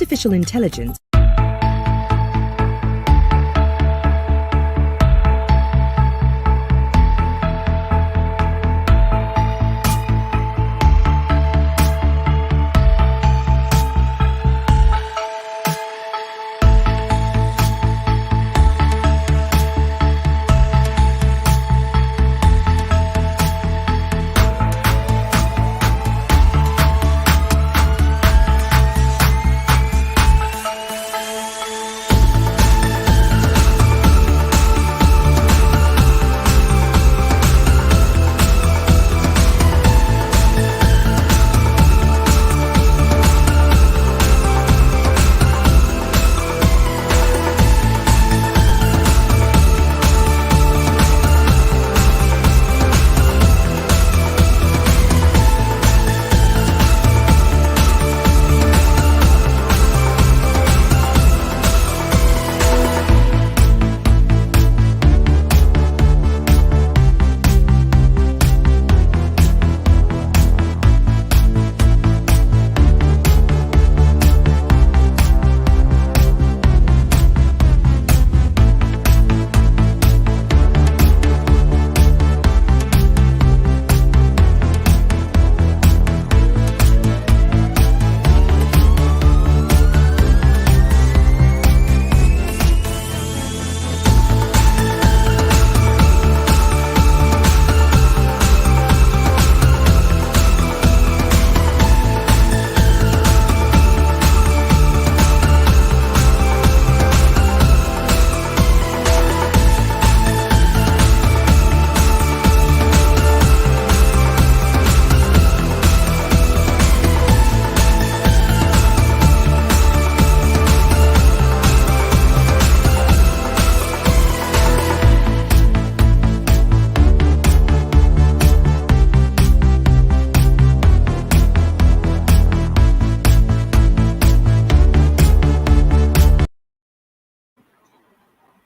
Artificial intelligence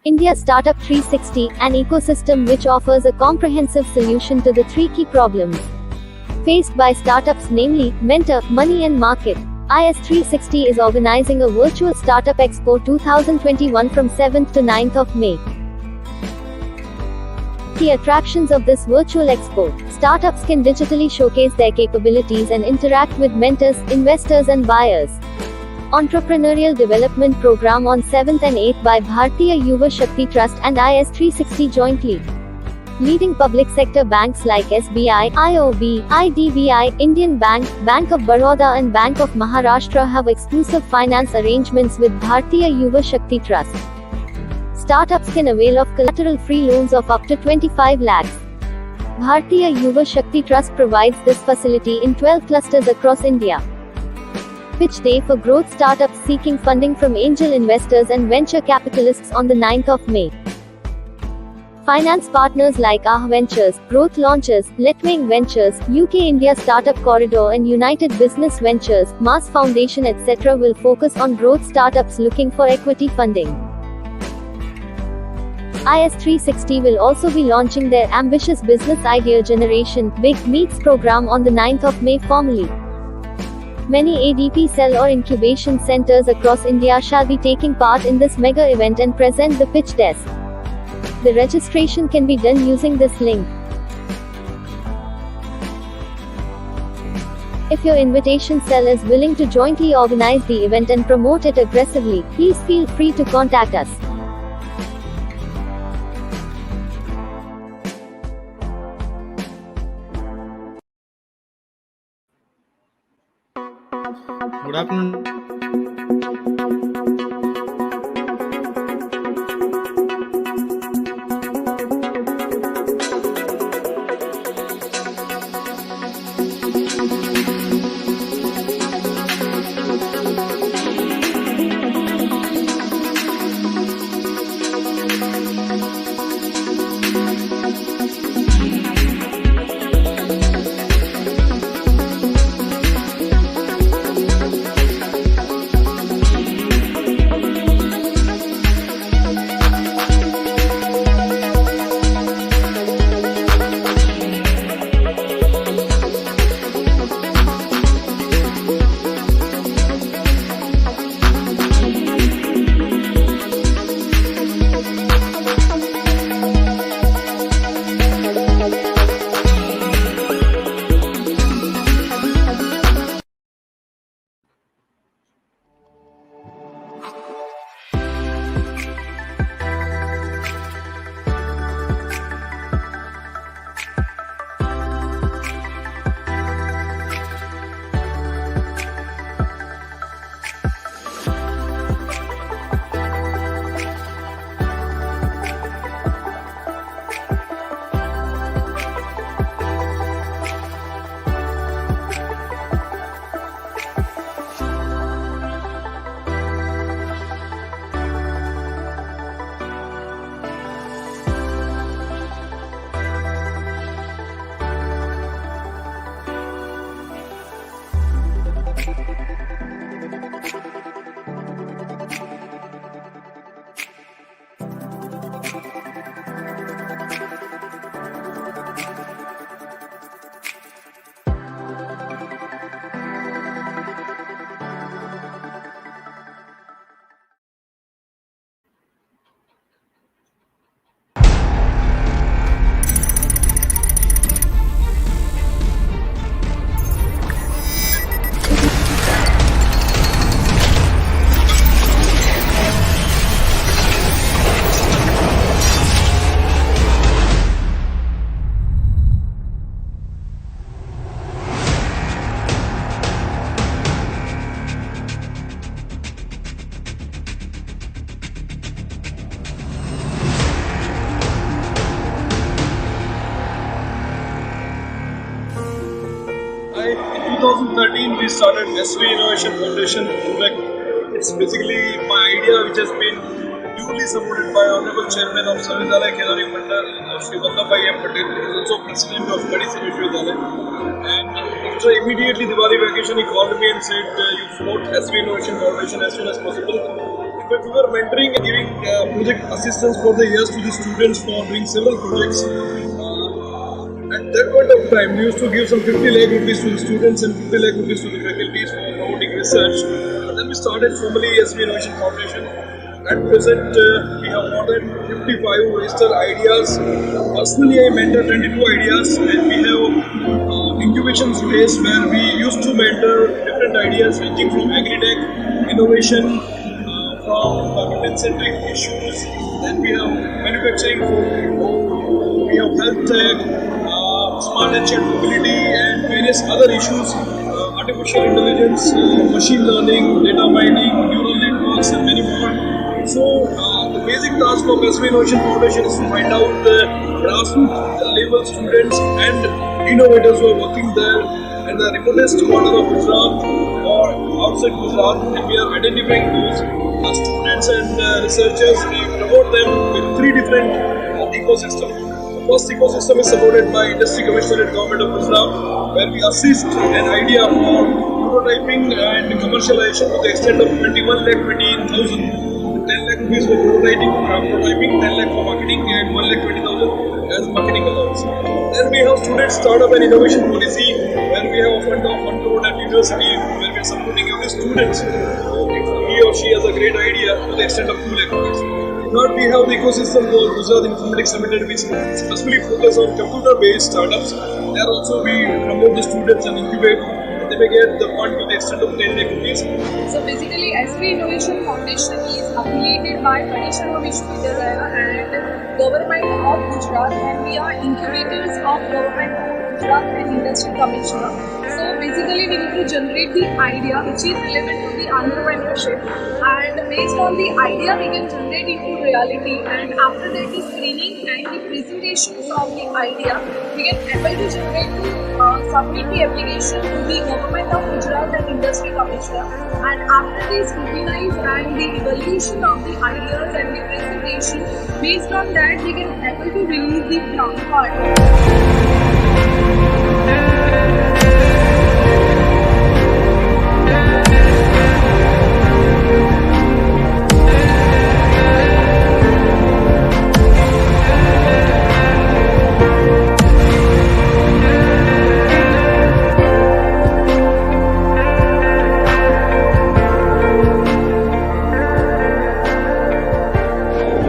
India Startup 360, an ecosystem which offers a comprehensive solution to the three key problems faced by startups, namely mentor, money and market. IS360 is organizing a virtual Startup Expo 2021 from 7th to 9th of May. Key attractions of this virtual expo: startups can digitally showcase their capabilities and interact with mentors, investors and buyers. Entrepreneurial Development Program on 7th and 8th by Bharatiya Yuva Shakti Trust and IS360 jointly. Leading public sector banks like SBI, IOB, IDBI, Indian Bank, Bank of Baroda and Bank of Maharashtra have exclusive finance arrangements with Bharatiya Yuva Shakti Trust. Startups can avail of collateral-free loans of up to 25 lakhs. Bharatiya Yuva Shakti Trust provides this facility in 12 clusters across India. Pitch day for growth startups seeking funding from angel investors and venture capitalists on the 9th of May. Finance partners like AH Ventures, Growth Launchers, Letwing Ventures, UK India Startup Corridor and United Business Ventures, Mars Foundation etc. will focus on growth startups looking for equity funding. IS360 will also be launching their ambitious business idea generation Big Meets program on the 9th of May formally. Many ADP cell or incubation centers across India shall be taking part in this mega event and present the pitch desk. The registration can be done using this link. If your invitation cell is willing to jointly organize the event and promote it aggressively, please feel free to contact us. Good afternoon. In 2013, we started SV Innovation Foundation. In fact, it's basically my idea which has been duly supported by Honorable Chairman of Samviddhanay Kenari Mandal, Shri Vallabhbhai M. Patel, who is also President of Pani Vishwavidyalaya. And after immediately Diwali vacation, he called me and said, you float SV Innovation Foundation as soon as possible. we were mentoring and giving project assistance for the years to the students for doing several projects. At that point of time, we used to give some 50 lakh rupees to the students and 50 lakh rupees to the faculties for promoting research. And then we started formally SB Innovation Foundation. At present, we have more than 55 registered ideas. Personally, I mentor 22 ideas, and we have incubation space where we used to mentor different ideas ranging from agri-tech, innovation, from women-centric issues. Then we have manufacturing, we have health tech, smart and shared mobility, and various other issues, artificial intelligence, machine learning, data mining, neural networks, and many more. So, the basic task of SV Innovation Foundation is to find out the grassroots level students and innovators who are working there at the remotest corner of Gujarat or outside Gujarat, and we are identifying those students and researchers. We promote them with three different ecosystems. The first ecosystem is supported by Industry Commissioner Government of Gujarat, where we assist an idea for prototyping and commercialization to the extent of 21 lakh 28,000. 10 lakh rupees for prototyping, 10 lakh for marketing, and 1 lakh 20,000 as marketing allowance. Then we have student startup and innovation policy, where we have a fund of 1 crore at university, where we are supporting every student. So if he or she has a great idea to the extent of 2 lakh rupees. Third, we have the ecosystem called Gujarat Informatics Limited, which specifically focus on computer-based startups. There also we promote the students and incubate. They may get the fund to the extent of 10 lakh rupees. So basically, SV Innovation Foundation is affiliated by Pani Vishwavidyalaya and Government of Gujarat, and we are incubators of Government of Gujarat and Industry Commissioner. So basically, we need to generate the idea which is relevant to the entrepreneurship, and based on the idea, we can generate into reality. And after that, the screening and the presentations of the idea, we can able to generate to submit the application to the Government of Gujarat and Industry Commissioner. And after the scrutinize and the evaluation of the ideas and the presentation, based on that, we can able to release the fund.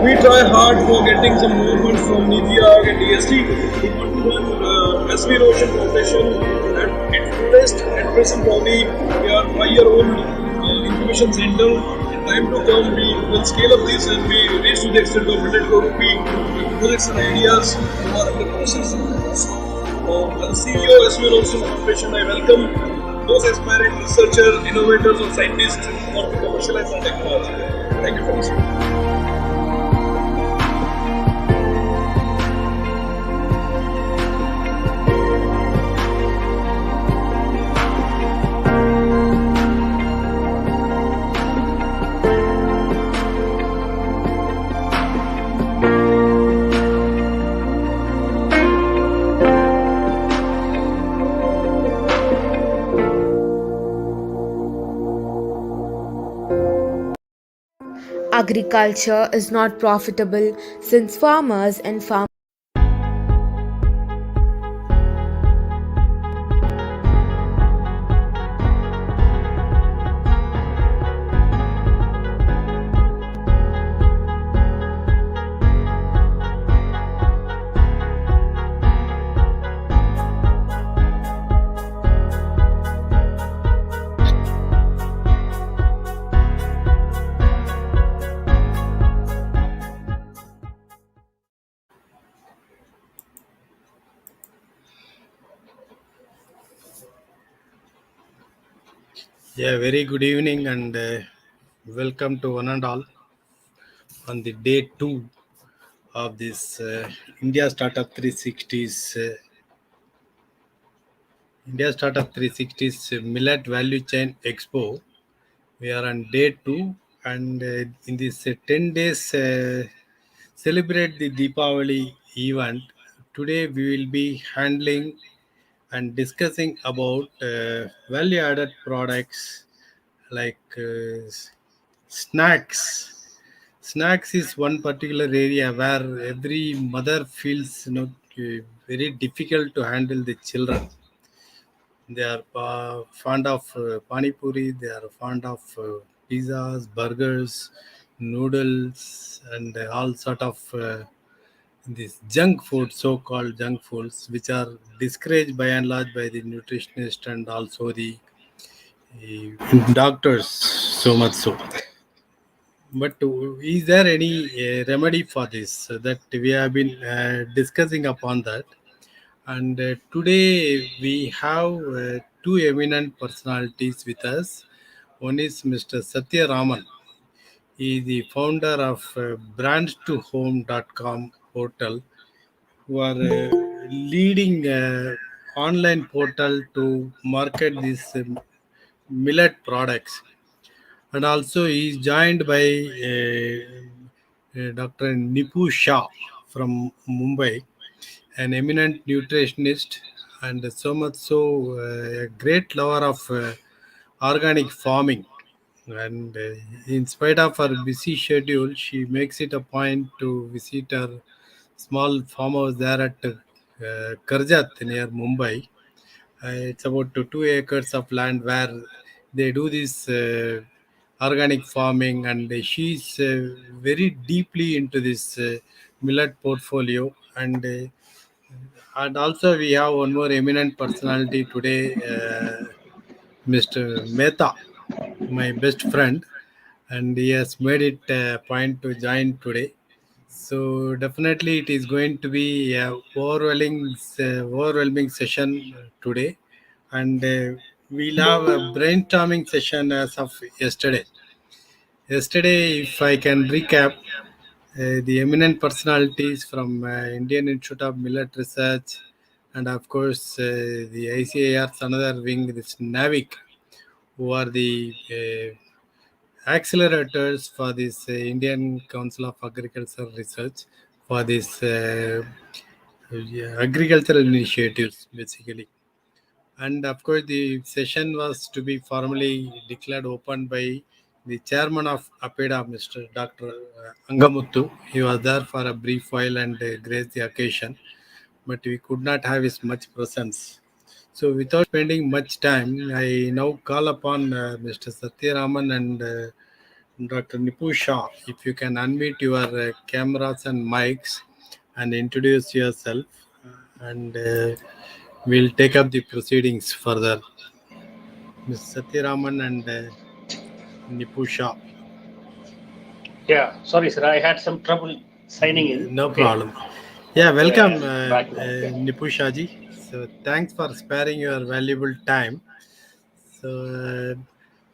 We try hard for getting some more funds from Niti Aayog and DST. We want to run SV Innovation Foundation, and its fullest at present probably we are 5-year-old incubation center. In time to come, we will scale up this and we reach to the extent of 100 crore rupee projects and ideas who are in the process. So, as CEO of SV Innovation Foundation, I welcome those aspiring researchers, innovators, or scientists who want to commercialize our technology. Thank you for listening. Agriculture is not profitable since farmers and farmers Yeah, very good evening and welcome to one and all on the day two of this India Startup 360's Millet Value Chain Expo. We are on day two, and in this 10 days celebrate the Deepavali event. Today we will be handling and discussing about value added products like snacks. Snacks is one particular area where every mother feels very difficult to handle the children. They are fond of Pani Puri, they are fond of pizzas, burgers, noodles, and all sort of these junk food, so-called junk foods, which are discouraged by and large by the nutritionist and also the doctors, so much so. But is there any remedy for this? So that we have been discussing upon that. And today we have two eminent personalities with us. One is Mr. Satya Raman. He is the founder of brands2home.com portal, who are leading online portal to market these millet products. And also he is joined by Dr. Nipu Shah from Mumbai, an eminent nutritionist and so much so a great lover of organic farming. And in spite of her busy schedule, she makes it a point to visit her small farmhouse there at Karjat near Mumbai. It's about 2 acres of land where they do this organic farming, and she's very deeply into this millet portfolio. And also we have one more eminent personality today, Mr. Mehta, my best friend, and he has made it a point to join today. So definitely, it is going to be a overwhelming session today, and we'll have a brainstorming session as of yesterday. Yesterday, if I can recap, the eminent personalities from Indian Institute of Millet Research, and of course the ICAR's another wing, this NAVIC, who are the accelerators for this Indian Council of Agricultural Research for this agricultural initiatives basically. And of course, the session was to be formally declared open by the chairman of APEDA, Mr. Dr. Angamuttu. He was there for a brief while and graced the occasion, but we could not have his much presence. So, without spending much time, I now call upon Mr. Satyaraman and Dr. Nipu Shah. If you can unmute your cameras and mics and introduce yourself, and we'll take up the proceedings further. Ms. Satyaraman and Nipu Shah. Yeah, sorry, sir. I had some trouble signing in. No problem. Yeah, welcome, Back now. Yeah. Nipu Shahji. So, thanks for sparing your valuable time. So,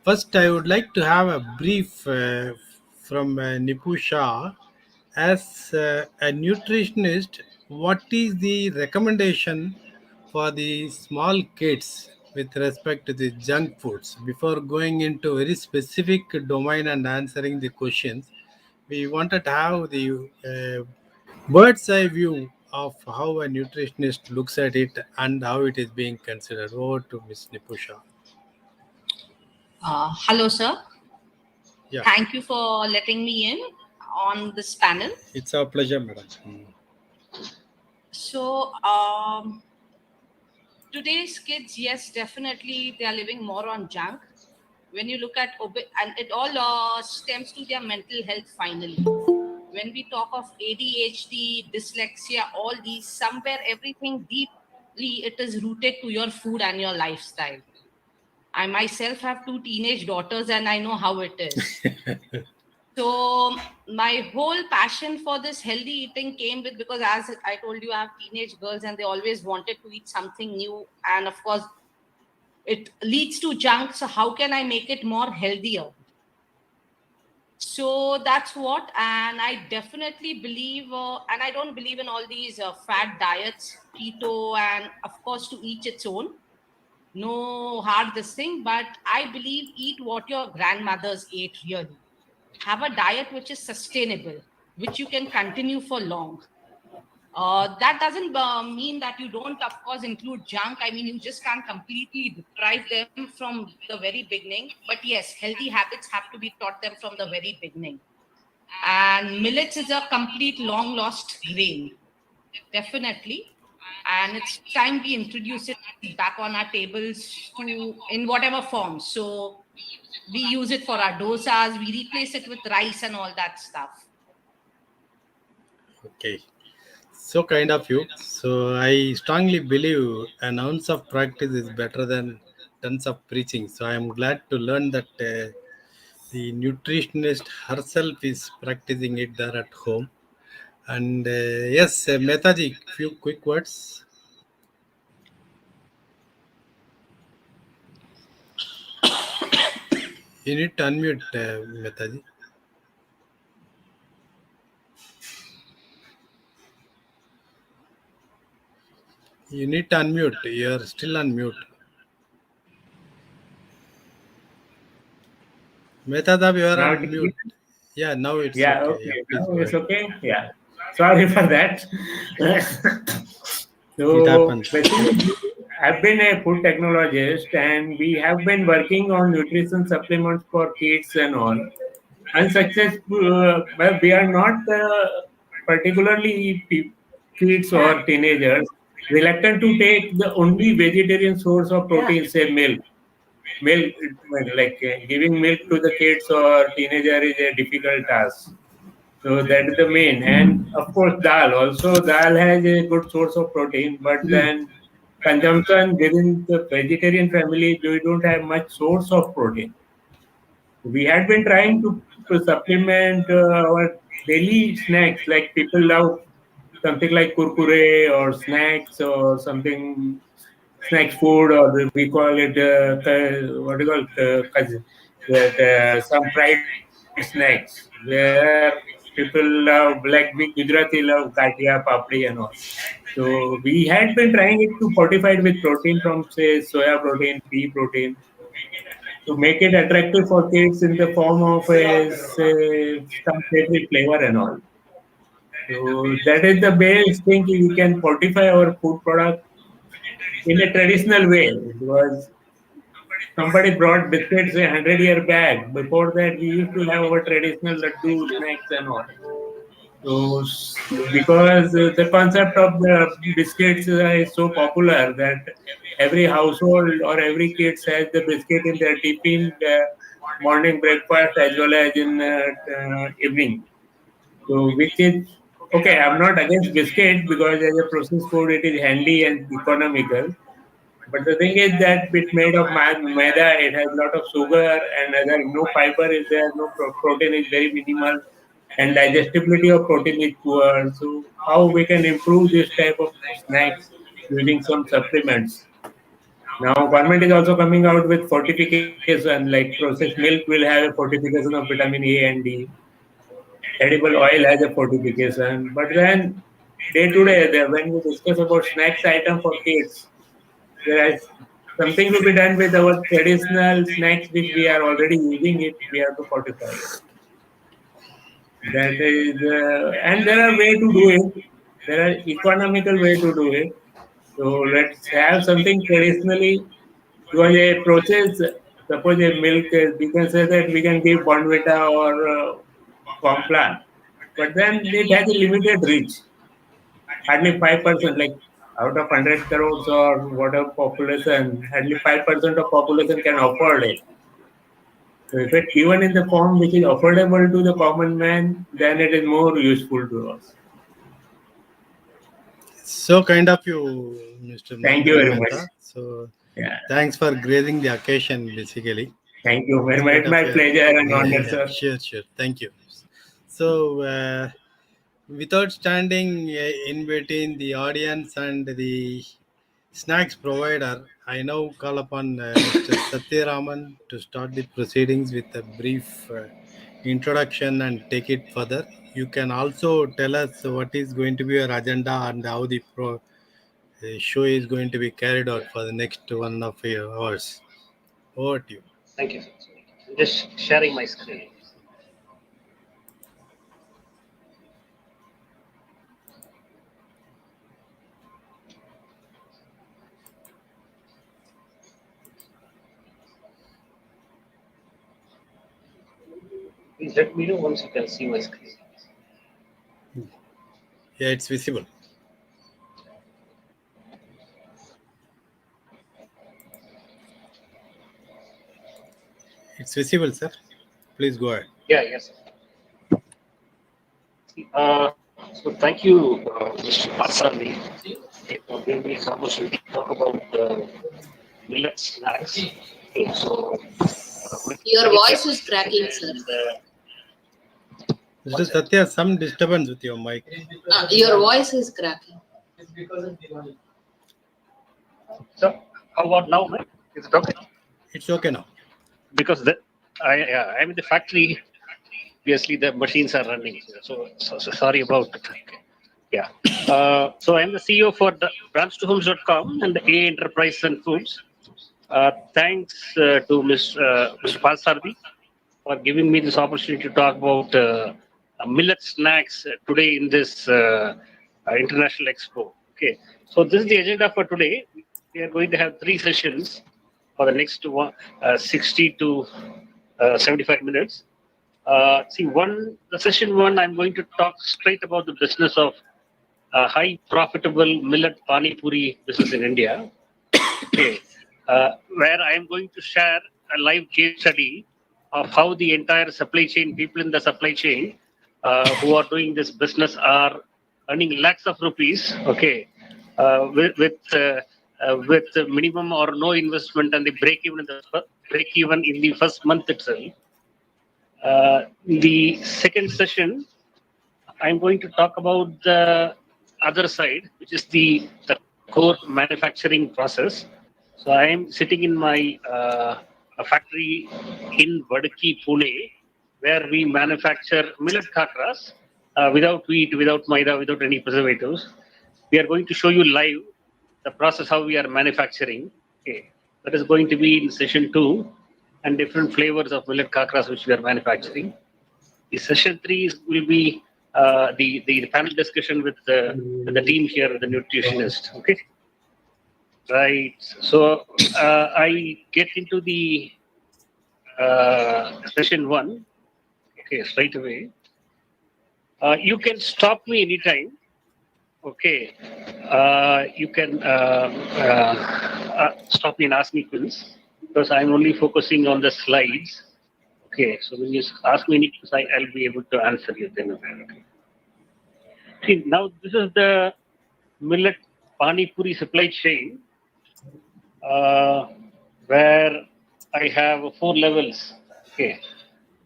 first, I would like to have a brief from Nipu Shah. As a nutritionist, what is the recommendation for the small kids with respect to the junk foods? Before going into very specific domain and answering the questions, we wanted to have the bird's eye view of how a nutritionist looks at it and how it is being considered. Over to Ms. Nipusha. Hello, sir. Yeah, Thank you for letting me in on this panel. it's our pleasure, madam. So, today's kids, yes, definitely they are living more on junk. When you look at and it all stems to their mental health finally. When we talk of ADHD, dyslexia, all these, somewhere everything deeply it is rooted to your food and your lifestyle. I myself have 2 teenage daughters and I know how it is. So my whole passion for this healthy eating came with, because as I told you, I have teenage girls and they always wanted to eat something new. And of course, it leads to junk. So how can I make it more healthier? So that's what, and I definitely believe, and I don't believe in all these fad diets, keto, and of course to each its own. No hard this thing, but I believe eat what your grandmothers ate really. Have a diet which is sustainable, which you can continue for long. That doesn't mean that you don't, of course, include junk. I mean, you just can't completely deprive them from the very beginning. But yes, healthy habits have to be taught them from the very beginning. And millets is a complete long lost grain, definitely. And it's time we introduce it back on our tables to in whatever form. So we use it for our dosas, we replace it with rice and all that stuff. Okay. So kind of you. So I strongly believe an ounce of practice is better than tons of preaching. So I am glad to learn that the nutritionist herself is practicing it there at home. And yes, Mehtaji, few quick words. You need to unmute, Mehtaji. You need to unmute. You are still on mute. Mehtaji, you are Now on it is, mute. Yeah, now it's yeah, okay. Yeah, okay. please Now go it's ahead. okay. Yeah. Sorry for that. It So happens. basically, I've been a food technologist, and we have been working on nutrition supplements for kids and all. Unsuccessful. Well, we are not particularly kids or teenagers reluctant to take the only vegetarian source of protein, say milk. Milk, like giving milk to the kids or teenager is a difficult task. So that is the main. And of course, dal. Also, dal has a good source of protein, but then consumption within the vegetarian family, we don't have much source of protein. We had been trying to supplement our daily snacks, like people love something like kurkure or snacks or something snacks food, or we call it what do you call it, that some fried snacks where people love, like we Gujarati love katia, papdi and all. So we had been trying it to fortify it with protein from, say, soya protein, pea protein, to make it attractive for kids in the form of a, say, some savory flavor and all. So that is the best thing, we can fortify our food product in a traditional way, because somebody brought biscuits a 100-year back. Before that, we used to have our traditional laddu snacks and all. So, because the concept of the biscuits is so popular that every household or every kid has the biscuit in their tiffin, morning breakfast as well as in evening. So, which is okay. I'm not against biscuit, because as a processed food, it is handy and economical. But the thing is that it's made of maida. It has a lot of sugar and other, no fiber is there. No protein is very minimal, and digestibility of protein is poor. So how we can improve this type of snacks using some supplements? Now government is also coming out with fortification, like processed milk will have a fortification of vitamin A and D. Edible oil has a fortification. But then day to day, when we discuss about snacks item for kids, there is something to be done with our traditional snacks which we are already using it. We have to fortify it. That is, and there are way to do it. There are economical way to do it. So let's have something traditionally, because a process. Suppose a milk, we can say that we can give Bonvita or Complan, but then it has a limited reach. Hardly 5%, like out of 100 crores or whatever population, hardly 5% of population can afford it. So if it's given in the form which is affordable to the common man, then it is more useful to us. So kind of you, Mr. Thank you Mangal very much. Mehta. So Yeah. thanks for grazing the occasion, basically. Thank you In very much. spite My of your, pleasure and honor, yeah, sir. sure, sure. Thank you. So, without standing in between the audience and the snacks provider, I now call upon Mr. Satyaraman to start the proceedings with a brief introduction and take it further. You can also tell us what is going to be your agenda and how the show is going to be carried out for the next 1.5 hours. Over to you. Thank you. Just sharing my screen. Please let me know once you can see my screen. Yeah, it's visible. It's visible, sir. Please go ahead. Yeah, yes. So thank you, Mr. Pasani, for giving me this opportunity to talk about millet snacks. Okay, so Your voice is cracking, sir. Mr. Satya, some disturbance with your mic. Your voice is cracking. So how about now, man? Is it okay? It's okay now. Because I'm in the factory. Obviously, the machines are running. So sorry about it. Yeah. So I'm the CEO for the branch2homes.com and the A Enterprise and Foods. Thanks to Mr. Pasardi for giving me this opportunity to talk about millet snacks today in this International Expo. Okay. So this is the agenda for today. We are going to have 3 sessions for the next 60 to 75 minutes. The session 1, I'm going to talk straight about the business of high profitable millet Pani Puri business in India. Okay, where I am going to share a live case study of how the entire supply chain, people in the supply chain who are doing this business are earning lakhs of rupees. Okay, with minimum or no investment, and they break even in the first month itself. The second session, I'm going to talk about the other side, which is the core manufacturing process. So I am sitting in my a factory in Vadaki, Pune, where we manufacture millet khakras without wheat, without maida, without any preservatives. We are going to show you live the process how we are manufacturing. Okay, that is going to be in session 2, and different flavors of millet khakras which we are manufacturing. The session 3 will be the panel discussion with the team here, the nutritionist. Okay, right. So I get into the session 1. Okay, straight away. You can stop me anytime. Okay, you can stop me and ask me questions because I'm only focusing on the slides. Okay, so when you ask me any questions, I'll be able to answer you then. Okay. See, now this is the millet Pani Puri supply chain, where I have 4 levels. Okay,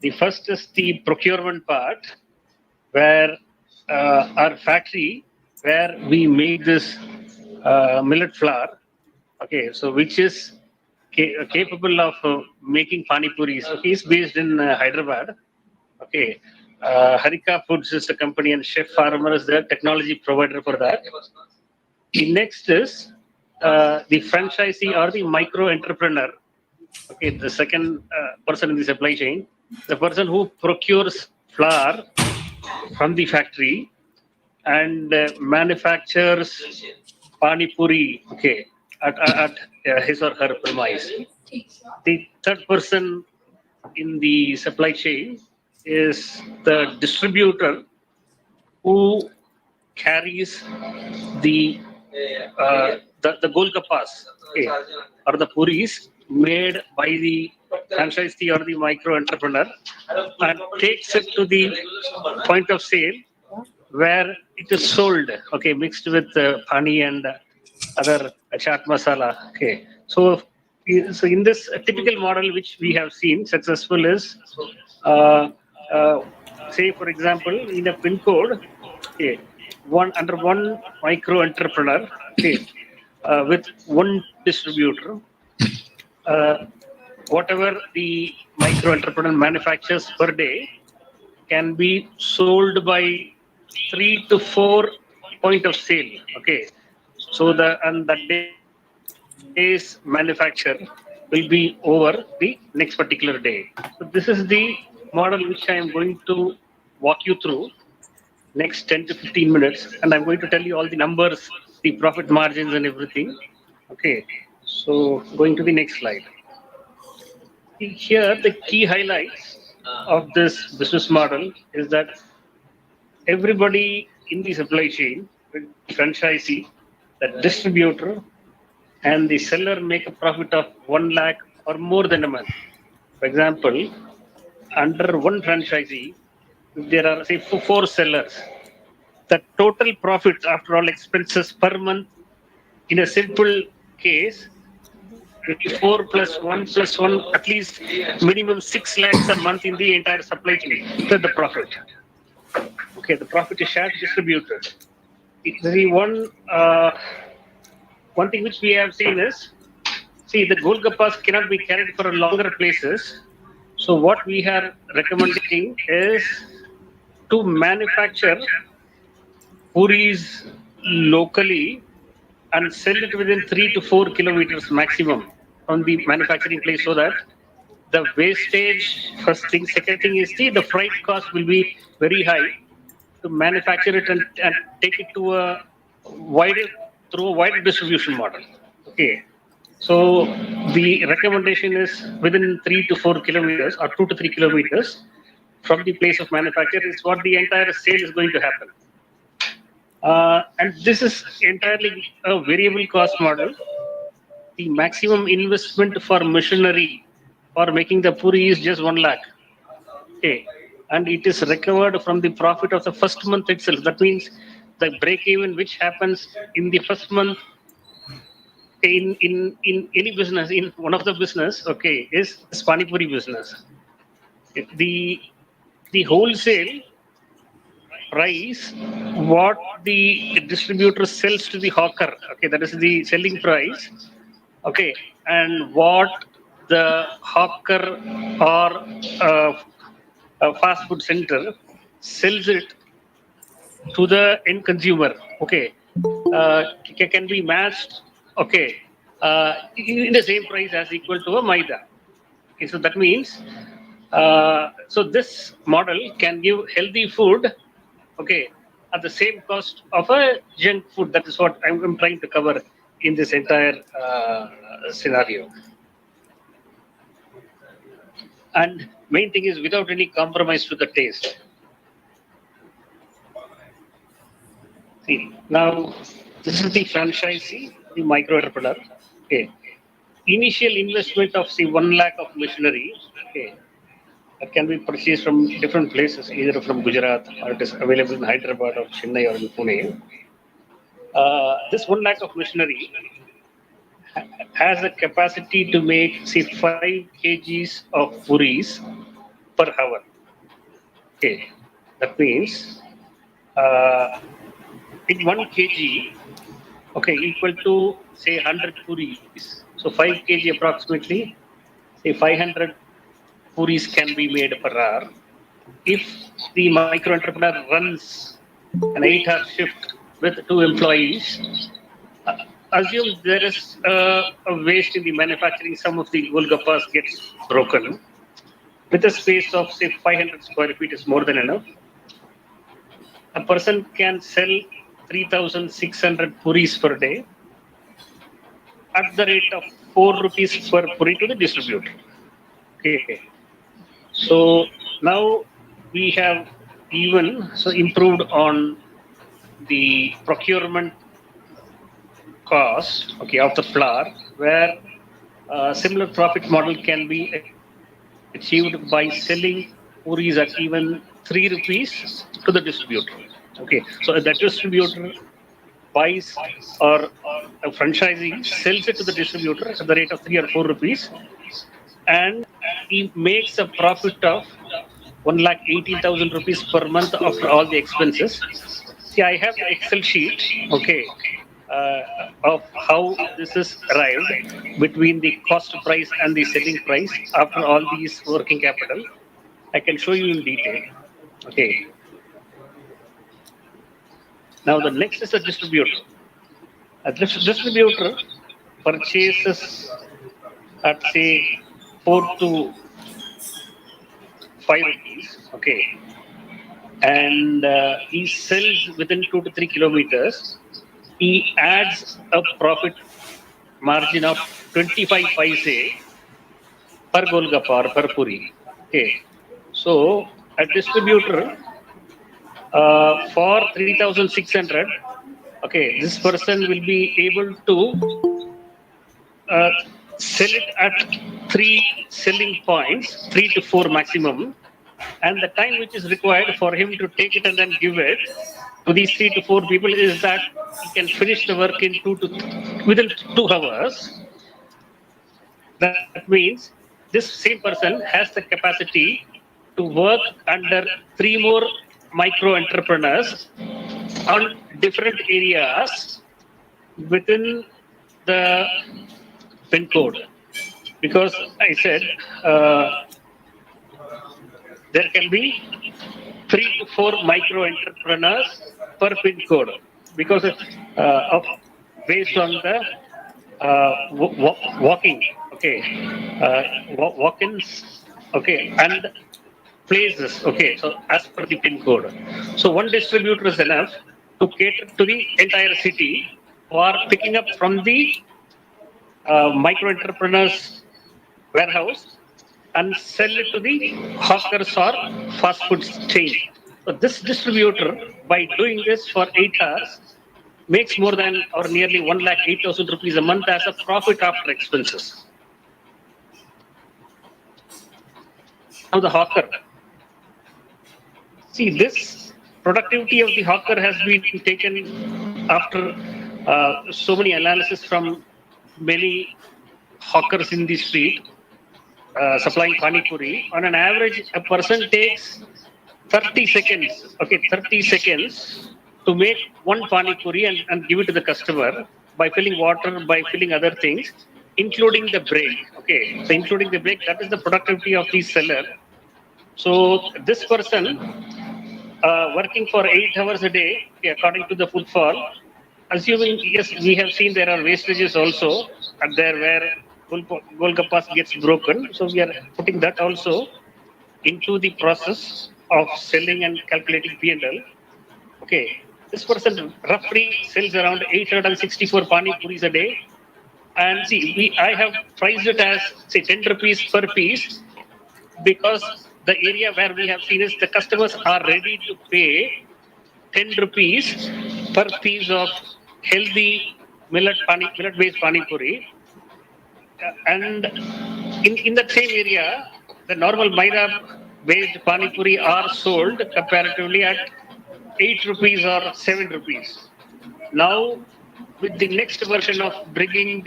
the first is the procurement part, where our factory, where we make this millet flour. Okay, so which is capable of making pani puris. Okay, it's based in Hyderabad. Okay, Harika Foods is the company, and Chef Farmer is the technology provider for that. The next is the franchisee or the micro entrepreneur. Okay, the second person in the supply chain, the person who procures flour from the factory and manufactures pani puri. Okay, at his or her premise. The third person in the supply chain is the distributor who carries the golgappas, okay, or the puris made by the franchisee or the micro entrepreneur and takes it to the point of sale where it is sold, okay, mixed with pani and other chaat masala. Okay, so in this typical model which we have seen successful is, say for example, in a pin code, okay, under one micro entrepreneur, okay, with one distributor, whatever the micro entrepreneur manufactures per day can be sold by 3 to 4 point of sale. Okay, so that day's manufacture will be over the next particular day. So this is the model which I am going to walk you through next 10 to 15 minutes, and I'm going to tell you all the numbers, the profit margins and everything. Okay, so going to the next slide. Here the key highlights of this business model is that everybody in the supply chain, the franchisee, the distributor, and the seller make a profit of 1 lakh or more than a month. For example, under one franchisee, if there are say four sellers, the total profit after all expenses per month in a simple case, 4 plus 1 plus 1, at least minimum 6 lakhs a month in the entire supply chain. That's the profit. Okay, the profit is shared, distributed. The one thing which we have seen is, see, the Golgappas cannot be carried for longer places. So what we are recommending is to manufacture puris locally and sell it within 3 to 4 kilometers maximum from the manufacturing place, so that the wastage, first thing. Second thing is the freight cost will be very high to manufacture it and take it to a wider, through a wider distribution model. Okay. So the recommendation is within 3 to 4 kilometers or 2 to 3 kilometers from the place of manufacture is what the entire sale is going to happen. And this is entirely a variable cost model. The maximum investment for machinery for making the puri is just 1 lakh. Okay. And it is recovered from the profit of the first month itself. That means the break even which happens in the first month in any business, in one of the business, okay, is this Pani Puri business. The wholesale price, what the distributor sells to the hawker, okay, that is the selling price, okay, and what the hawker or a fast food center sells it to the end consumer, okay, can be matched, okay, in the same price as equal to a maida. Okay, so that means, so this model can give healthy food, okay, at the same cost of a junk food. That is what I'm trying to cover in this entire scenario. And main thing is without any compromise to the taste. See, now this is the franchisee, the micro entrepreneur. Okay. Initial investment of say 1 lakh of machinery, okay, that can be purchased from different places, either from Gujarat or it is available in Hyderabad or Chennai or in Pune. This 1 lakh of machinery has a capacity to make say 5 kgs of puris per hour. Okay, that means in 1 kg, okay, equal to say 100 puris. So 5 kg approximately, say 500 puris can be made per hour. If the micro entrepreneur runs an 8-hour shift with 2 employees, assume there is a waste in the manufacturing, some of the Golgappas gets broken. With a space of say 500 square feet is more than enough. A person can sell 3,600 puris per day at the rate of 4 rupees per puri to the distributor. Okay. So now we have even improved on the procurement cost, okay, of the flour, where similar profit model can be achieved by selling puris at even 3 rupees to the distributor. Okay, so that distributor buys or a franchisee sells it to the distributor at the rate of 3 or 4 rupees, and he makes a profit of 1,18,000 rupees per month after all the expenses. See, I have the Excel sheet, okay, of how this is arrived between the cost price and the selling price after all these working capital. I can show you in detail. Okay. Now the next is a distributor. A distributor purchases at say 4 to 5 rupees, okay, and he sells within 2 to 3 kilometers. He adds a profit margin of 25 paise per Golgappa or per puri. Okay, So a distributor for 3,600, okay, this person will be able to sell it at 3 selling points, 3 to 4 maximum, and the time which is required for him to take it and then give it to these 3 to 4 people is that he can finish the work in within 2 hours. That means this same person has the capacity to work under 3 more micro entrepreneurs on different areas within the pin code. Because I said there can be 3 to 4 micro entrepreneurs per pin code because of based on the walking, okay, walk-ins, okay, and places, okay. So as per the pin code, so one distributor is enough to cater to the entire city, or picking up from the micro entrepreneurs warehouse and sell it to the hawkers or fast food chain. So this distributor, by doing this for 8 hours, makes more than or nearly 1,08,000 rupees a month as a profit after expenses. Now the hawker. See, this productivity of the hawker has been taken after so many analysis from many hawkers in the street supplying Pani Puri. On an average, a person takes 30 seconds, okay, 30 seconds to make one Pani Puri and give it to the customer by filling water, by filling other things, including the break. Okay, so including the break, that is the productivity of the seller. So this person working for 8 hours a day, okay, according to the footfall, assuming, yes, we have seen there are wastages also at there where Golgappas gets broken. So we are putting that also into the process of selling and calculating P&L. Okay, this person roughly sells around 864 Pani Puris a day. And see, I have priced it as, say, 10 rupees per piece, because the area where we have seen is the customers are ready to pay 10 rupees per piece of healthy millet-based Pani Puri. And in that same area, the normal Maida-based Pani Puri are sold comparatively at 8 rupees or 7 rupees. Now, with the next version of bringing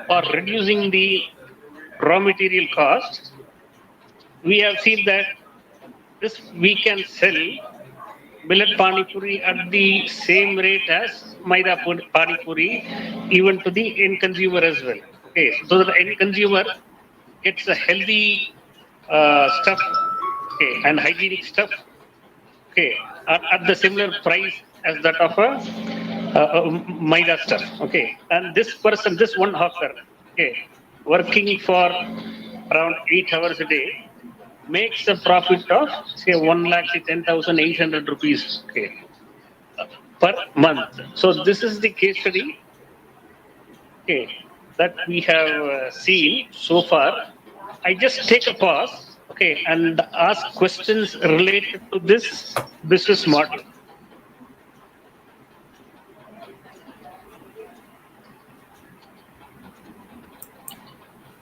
or reducing the raw material cost, we have seen that we can sell millet Pani Puri at the same rate as Maida Pani Puri, even to the end consumer as well. Okay, so the end consumer gets a healthy stuff, okay, and hygienic stuff, okay, at the similar price as that of a Maida stuff, okay. And this person, this one hawker, okay, working for around 8 hours a day, makes a profit of, say, 1,10,800 rupees, okay, per month. So this is the case study, okay, that we have seen so far. I just take a pause, okay, and ask questions related to this business model.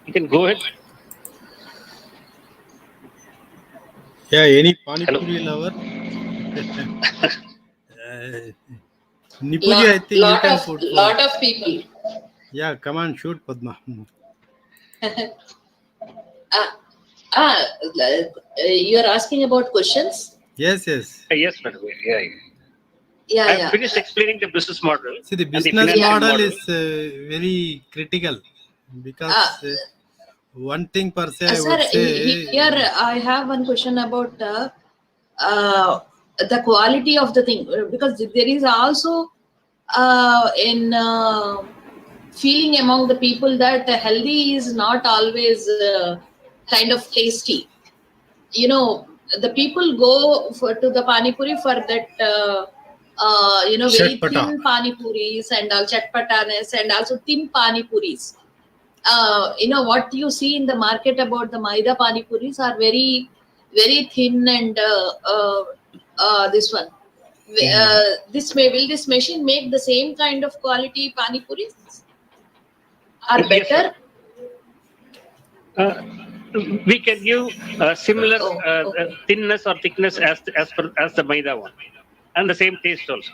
You can go ahead. Yeah, any Pani Puri lover? Nipuji, I think you can put. Lot of people. Yeah, come on, shoot, Padma. You are asking about questions? Yes, yes. Yes, madam. Yeah, I finished explaining the business model. See, the business model is very critical, because one thing per se, I would say. Here I have one question about the quality of the thing, because there is also in feeling among the people that healthy is not always kind of tasty. You know, the people go to the Pani Puri for that very thin Pani Puris and all chatpatanes, and also thin Pani Puris. What you see in the market about the Maida Pani Puris are very very thin and this one. Will this machine make the same kind of quality pani puris? Or Yes, better? We can give similar Okay. thinness or thickness as the maida one, and the same taste also.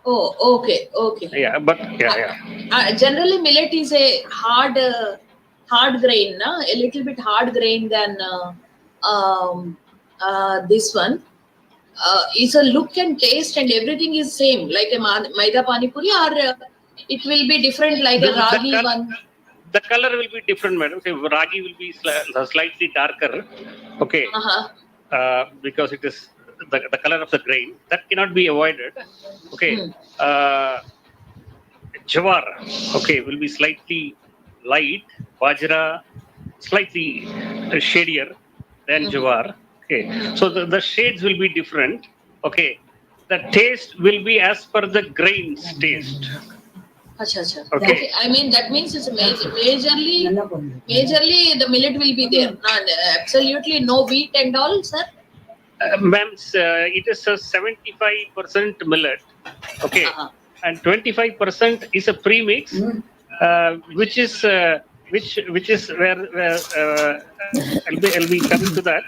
Oh, okay. Yeah, but yeah. Generally, millet is a hard grain, na? A little bit hard grain than this one. Is a look and taste and everything is same like a maida pani puri, or it will be different like a ragi one. The color will be different, madam. So ragi will be slightly darker, okay, because it is the color of the grain that cannot be avoided, okay. Jawar, okay, will be slightly light. Bajra, slightly shadier than jawar. Okay, so the shades will be different. Okay, the taste will be as per the grain's taste. Acha. Okay. I mean that means it's majorly the millet will be there. Absolutely no wheat and all, sir. Ma'am, it is a 75% millet. Okay. And 25% is a premix, which is where I'll be coming to that.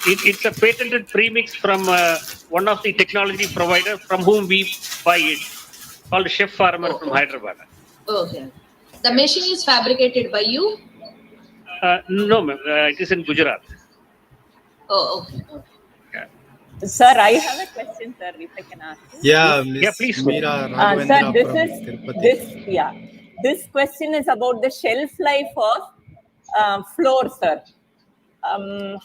It's a patented premix from one of the technology provider from whom we buy it, called Chef Farmer from Hyderabad. Okay. The machine is fabricated by you? No, ma'am. It is in Gujarat. Oh, okay. Sir, I have a question, sir, if I can ask you. Yeah, please. Sir, this question is about the shelf life of flour, sir.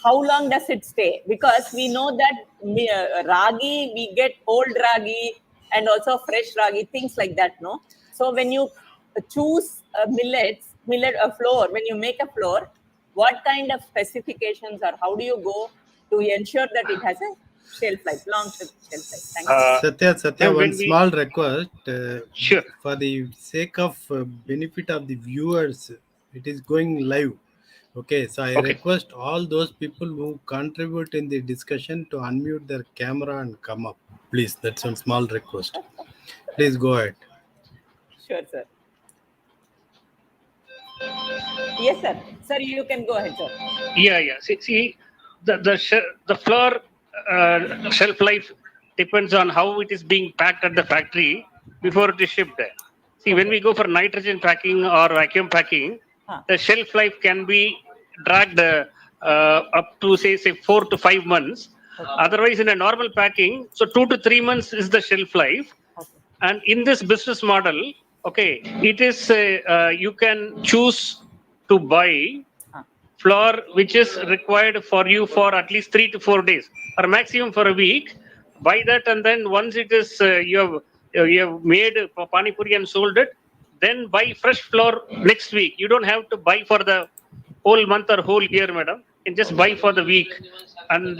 How long does it stay? Because we know that ragi, we get old ragi and also fresh ragi, things like that, no? So when you choose millet flour, when you make a flour, what kind of specifications or how do you go to ensure that it has a shelf life, long shelf life? Thank you. Satya, one small request. Sure. For the sake of benefit of the viewers, it is going live. Okay, so I request all those people who contribute in the discussion to unmute their camera and come up. Please, that's one small request. Please go ahead. Sure, sir. Yes, sir. Sir, you can go ahead, sir. Yeah. See, the flour shelf life depends on how it is being packed at the factory before it is shipped. See, when we go for nitrogen packing or vacuum packing, the shelf life can be dragged up to say 4 to 5 months. Otherwise, in a normal packing, so 2 to 3 months is the shelf life. And in this business model, okay, it is you can choose to buy flour which is required for you for at least 3 to 4 days or maximum for a week. Buy that, and then once it is you have made pani puri and sold it, then buy fresh flour next week. You don't have to buy for the whole month or whole year, madam. You can just buy for the week, and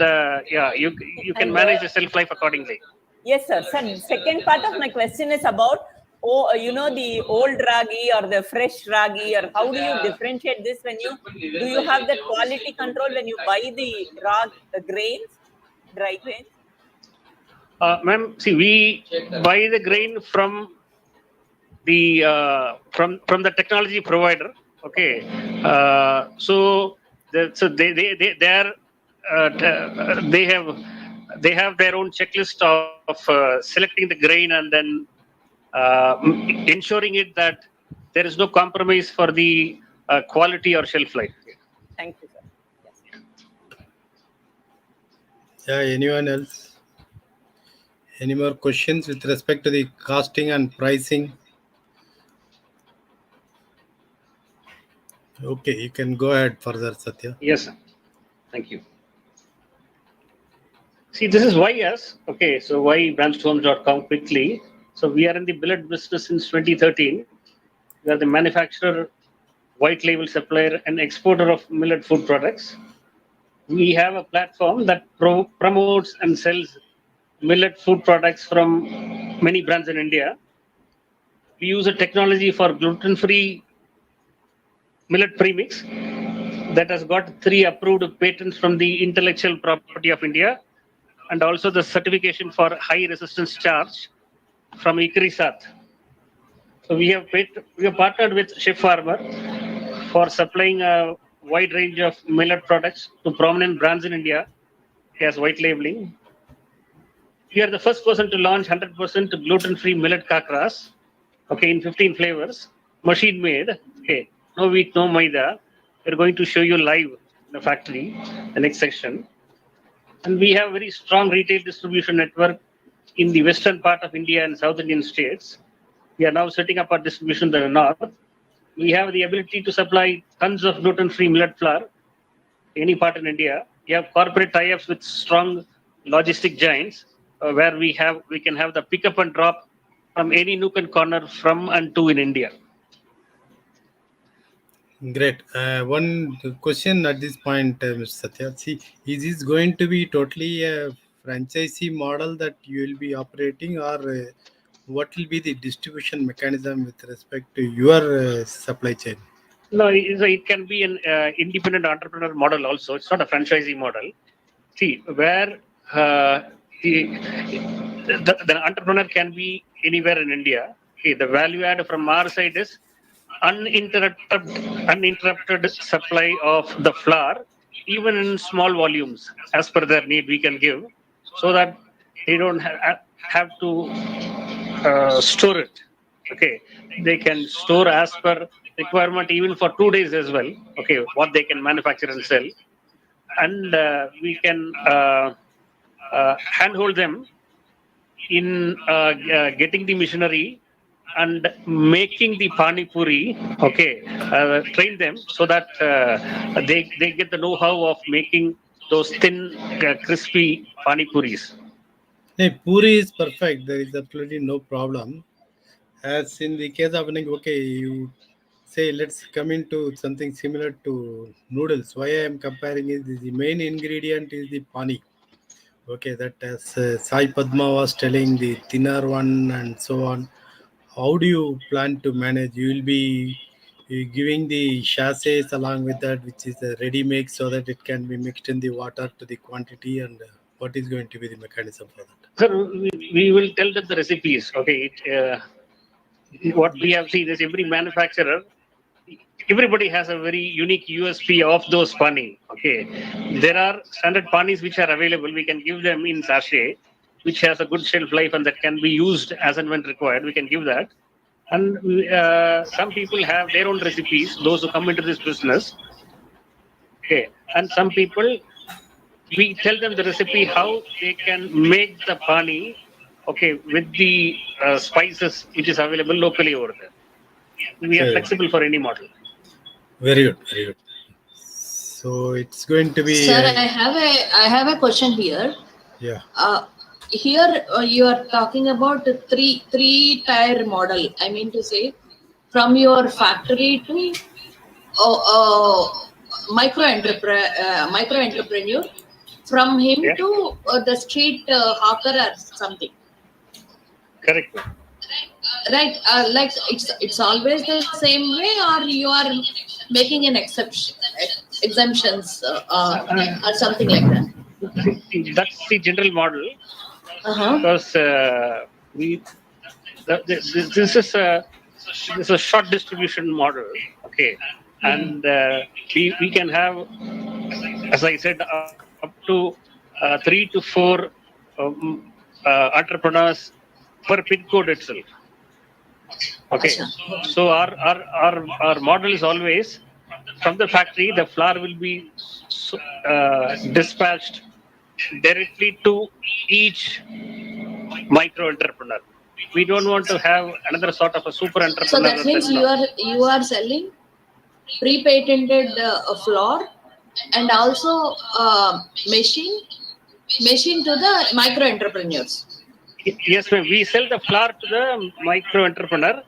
you can manage the shelf life accordingly. Yes, sir. Second part of my question is about the old ragi or the fresh ragi, or how do you differentiate this when do you have that quality control when you buy the grains, dry grains? Ma'am, see, we buy the grain from the from the technology provider. Okay, so they have their own checklist of selecting the grain and then ensuring it that there is no compromise for the quality or shelf life. Thank you, sir. Yes. Yeah, anyone else? Any more questions with respect to the costing and pricing? Okay, you can go ahead further, Satya. Yes, sir. Thank you. See, this is YS. Okay, so why branchedhomes.com quickly. So we are in the billet business since 2013. We are the manufacturer, white label supplier, and exporter of millet food products. We have a platform that promotes and sells millet food products from many brands in India. We use a technology for gluten-free millet premix. that has got 3 approved patents from the Intellectual Property of India, and also the certification for high resistance charge from ICRISAT. So we have partnered with Chef Farmer for supplying a wide range of millet products to prominent brands in India as white labeling. We are the first person to launch 100% gluten-free millet kakras, okay, in 15 flavors, machine made, okay, no wheat, no maida. We're going to show you live in the factory, the next section. And we have very strong retail distribution network in the western part of India and South Indian states. We are now setting up our distribution in the north. We have the ability to supply tons of gluten-free millet flour any part in India. We have corporate tie-ups with strong logistic giants where we can have the pick up and drop from any nook and corner from and to in India. Great. One question at this point, Mr. Satya. See, is this going to be totally a franchisee model that you will be operating, or what will be the distribution mechanism with respect to your supply chain? No, it can be an independent entrepreneur model also. It's not a franchisee model. See, where the entrepreneur can be anywhere in India. Okay, the value add from our side is uninterrupted supply of the flour, even in small volumes, as per their need, we can give, so that they don't have to store it. Okay, they can store as per requirement, even for 2 days as well. Okay, what they can manufacture and sell, and we can handhold them in getting the machinery and making the Pani Puri, okay, train them so that they get the know-how of making those thin, crispy Pani Puris. Hey, Puri is perfect. There is absolutely no problem. As in the case of, okay, you say let's come into something similar to noodles. Why I am comparing is the main ingredient is the pani. Okay, that as Sai Padma was telling, the thinner one and so on. How do you plan to manage? You will be giving the sachets along with that, which is a ready mix, so that it can be mixed in the water to the quantity, and what is going to be the mechanism for that? Sir, we will tell them the recipes. Okay, what we have seen is every manufacturer, everybody has a very unique USP of those pani. Okay, there are standard panis which are available. We can give them in sachet, which has a good shelf life and that can be used as and when required. We can give that. And some people have their own recipes, those who come into this business. Okay, and some people, we tell them the recipe how they can make the pani, okay, with the spices which is available locally over there. We are flexible for any model. Very good, very good. So it's going to be. Sir, I have a question here. Yeah. Here you are talking about a three-tier model. I mean to say, from your factory to micro entrepreneur, from him to the street hawker or something. Correct. Right, like it's always the same way, or you are making an exemptions or something like that. That's the general model. Because this is a short distribution model, okay, and we can have, as I said, up to 3 to 4 entrepreneurs per pin code itself. Okay, so our model is always from the factory. The flour will be dispatched directly to each micro entrepreneur. We don't want to have another sort of a super entrepreneur. So that means you are selling pre-patented flour and also machine to the micro entrepreneurs. Yes, ma'am. We sell the flour to the micro entrepreneur.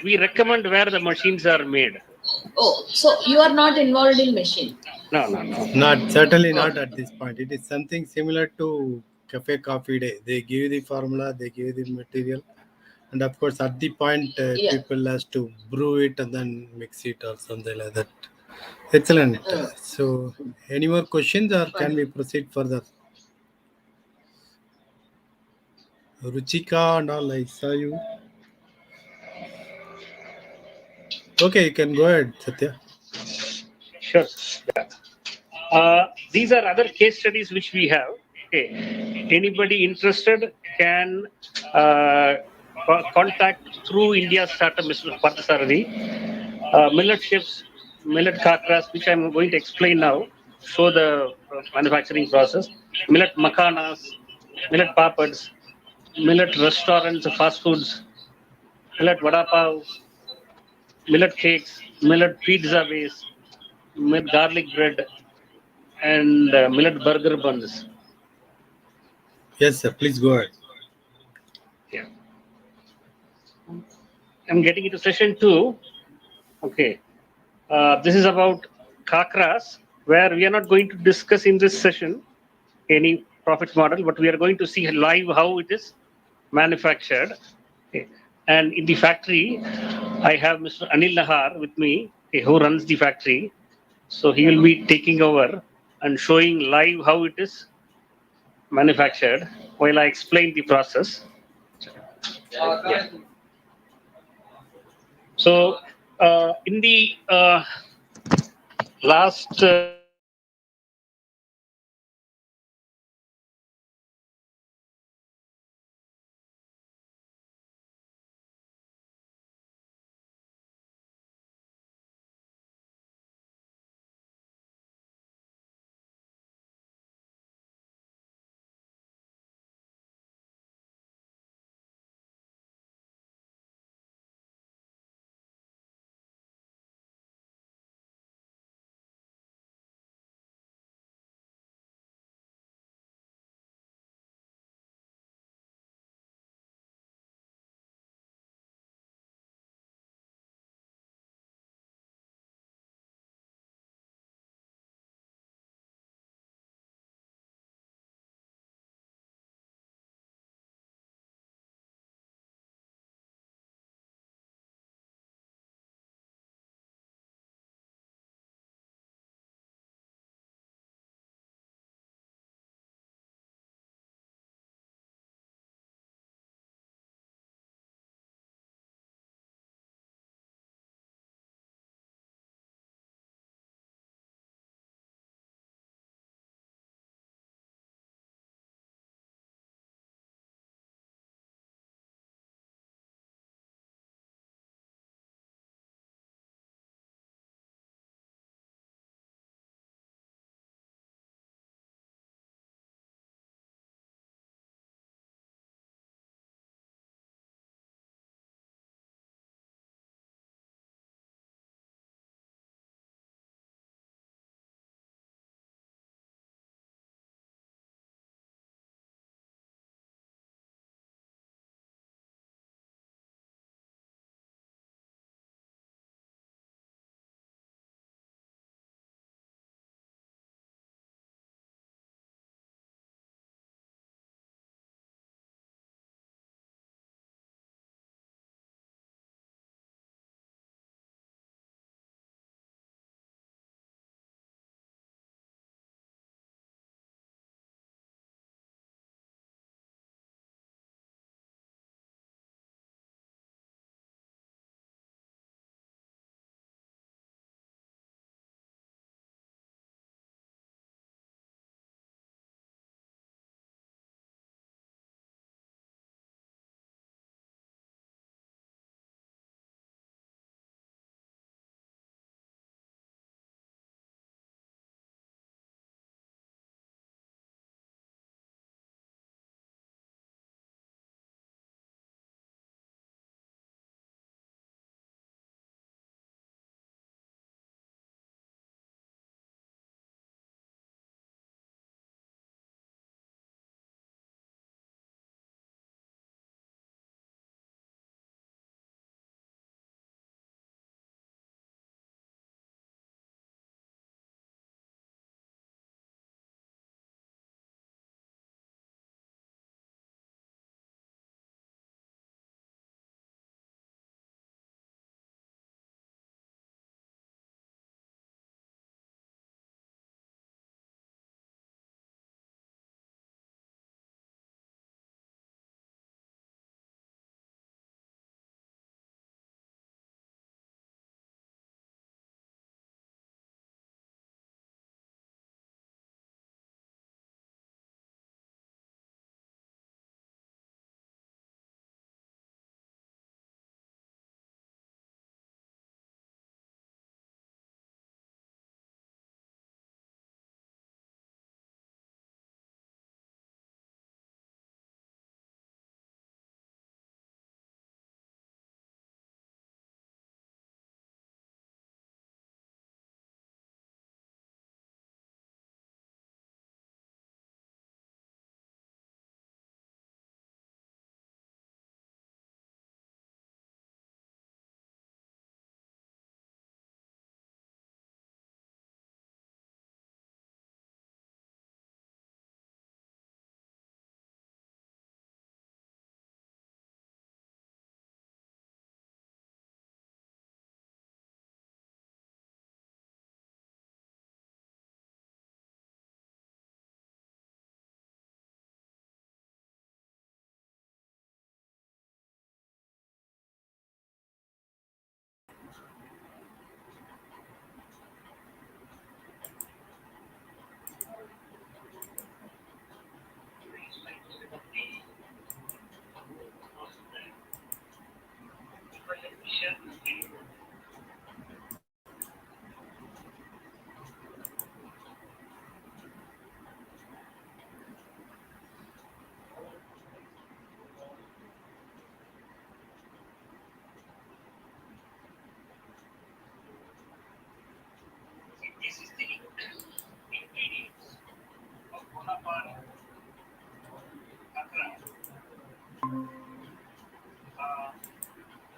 We recommend where the machines are made. Oh, so you are not involved in machine? No. Not certainly not at this point. It is something similar to Cafe Coffee Day. They give the formula, they give the material, And of course, at the point, Yeah. people has to brew it and then mix it or something like that. Excellent. So, any more questions or can we proceed further? Ruchika and all, I saw you. Okay, you can go ahead, Satya. Sure. Yeah. These are other case studies which we have. Okay. Anybody interested can contact through India Startup Mr. Parthasarathi. Millet chips, millet kakras, which I'm going to explain now, show the manufacturing process. Millet makanas, millet papads, millet restaurants, fast foods, millet vada pav, millet cakes, millet pizza base, millet garlic bread, and millet burger buns. Yes, sir. Please go ahead. Yeah. I'm getting into session 2. Okay. This is about kakras, where we are not going to discuss in this session any profit model, but we are going to see live how it is manufactured. Okay. And in the factory, I have Mr. Anil Nahar with me, okay, who runs the factory. So he will be taking over and showing live how it is manufactured while I explain the process. Yeah. So in the last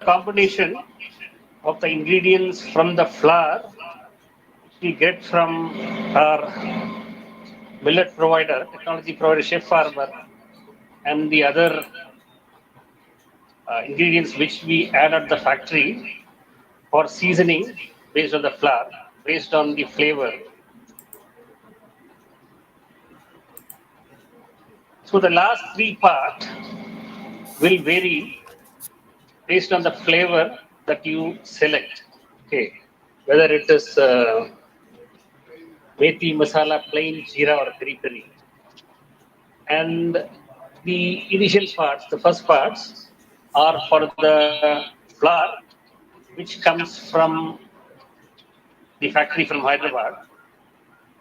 combination of the ingredients from the flour which we get from our millet provider, technology provider, Chef Farmer, and the other ingredients which we add at the factory for seasoning based on the flour, based on the flavor. So the last three part will vary based on the flavor that you select. Okay, whether it is methi masala, plain jeera, or peri peri. And the initial parts, the first parts, are for the flour, which comes from the factory from Hyderabad,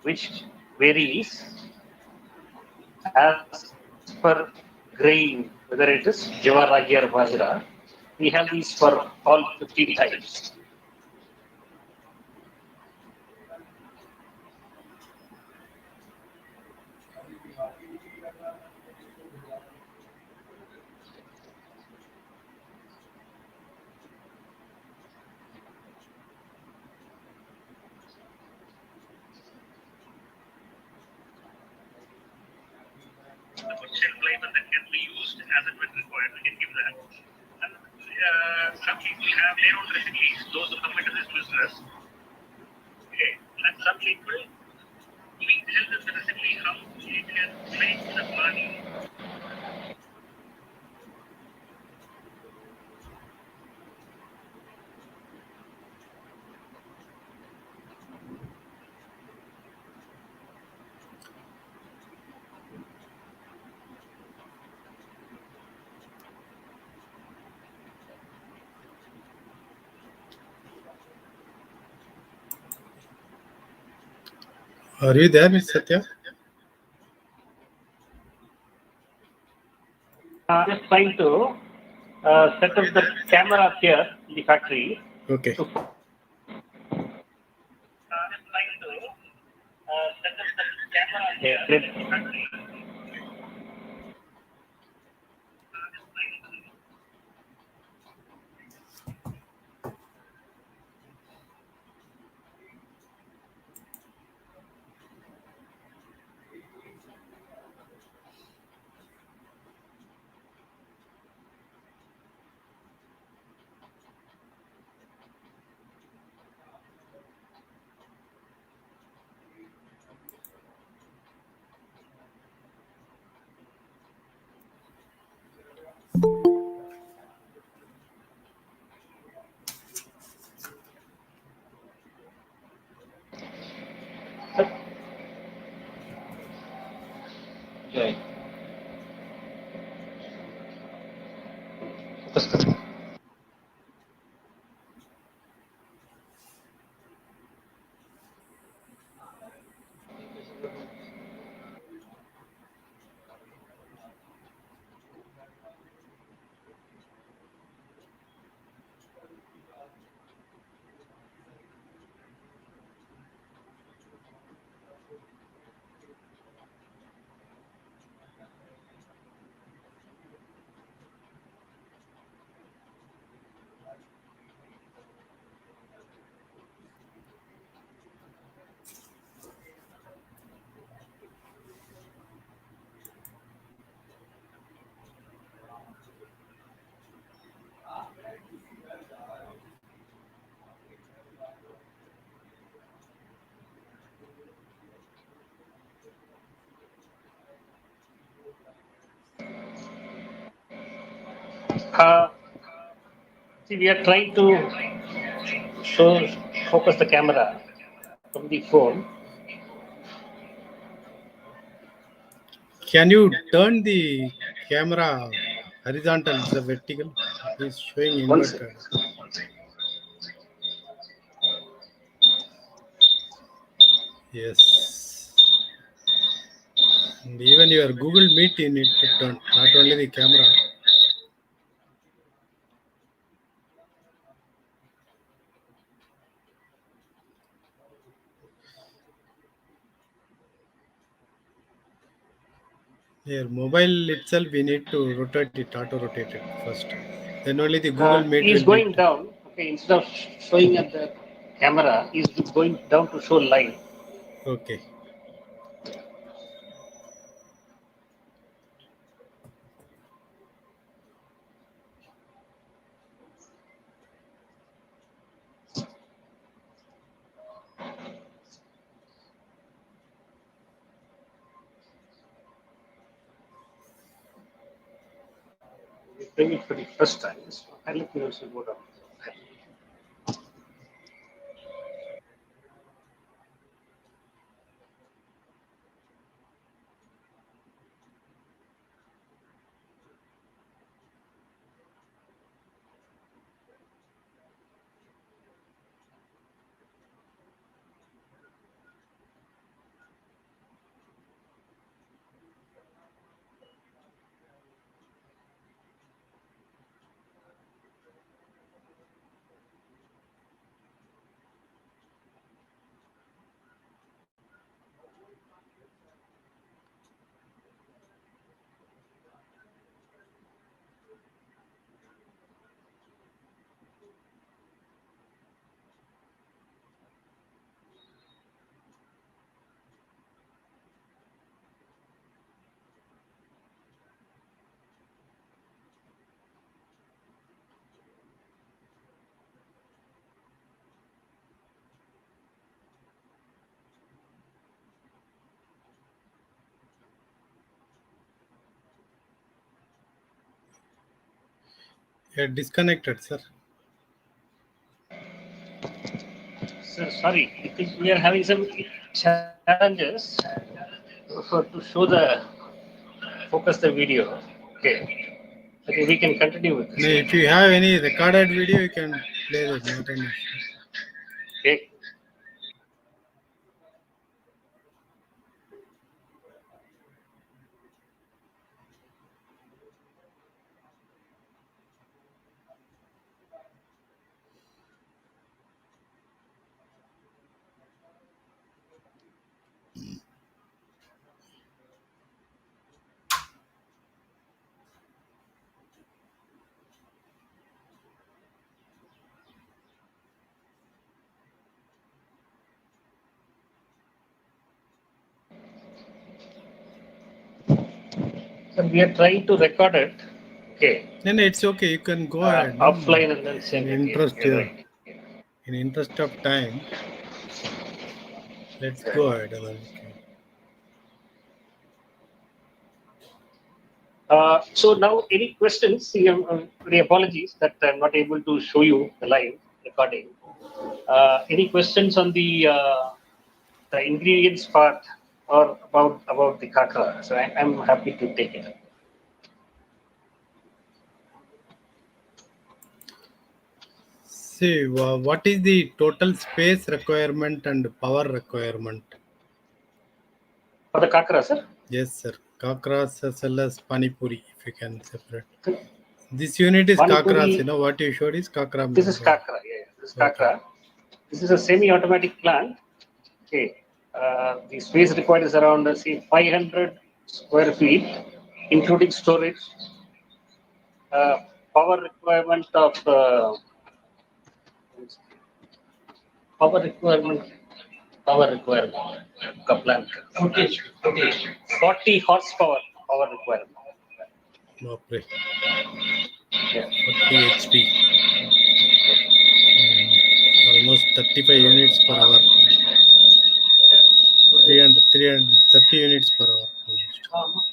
which varies as per grain, whether it is jawar, ragi, or bajra. We have these for all 15 types. Shelf life and that can be used as and when required. We can give that. And some people have their own recipes, those who come into this business. Okay. And some people, we tell them the recipe how they can make the pani. Are you there, Mr. Satya? Just trying to set up the camera here in the factory. Okay. Just trying to set up the camera here in the factory. Okay. See, we are trying to focus the camera from the phone. Can you turn the camera horizontal, the vertical? It's showing inverted. Yes. And even your Google Meet, you need to turn, not only the camera. Your mobile itself, we need to rotate it, auto rotate it first. Then only the Google Meet He's will going be. down. Okay, instead of showing at the camera, he's going down to show live. Okay. We're doing it for the first time. So I'll let you also go down. You're disconnected, sir. Sir, sorry, because we are having some challenges to show the focus the video. Okay. Okay, we can continue with this. No, if you have any recorded video, you can play that. Not an issue. Okay. So we are trying to record it. Okay. No, it's okay. You can go ahead. Offline and then send it. Right. In interest of time, let's go ahead. So now, any questions? Very apologies that I'm not able to show you the live recording. Any questions on the ingredients part or about the kakra? So I'm happy to take it. See, what is the total space requirement and power requirement? For the kakra, sir? Yes, sir. Kakras as well as Pani Puri, if you can separate. This unit is Pani kakras. Puri, You know what you showed is kakra. This is kakra. Yeah, this is kakra. This is a semi-automatic plant. Okay. The space required is around say 500 square feet, including storage. Power requirement of power requirement. Plant. Okay. 40 horsepower power requirement. Okay. Yeah. 40 HP. Almost 35 units per hour. 330 units per hour. Almost.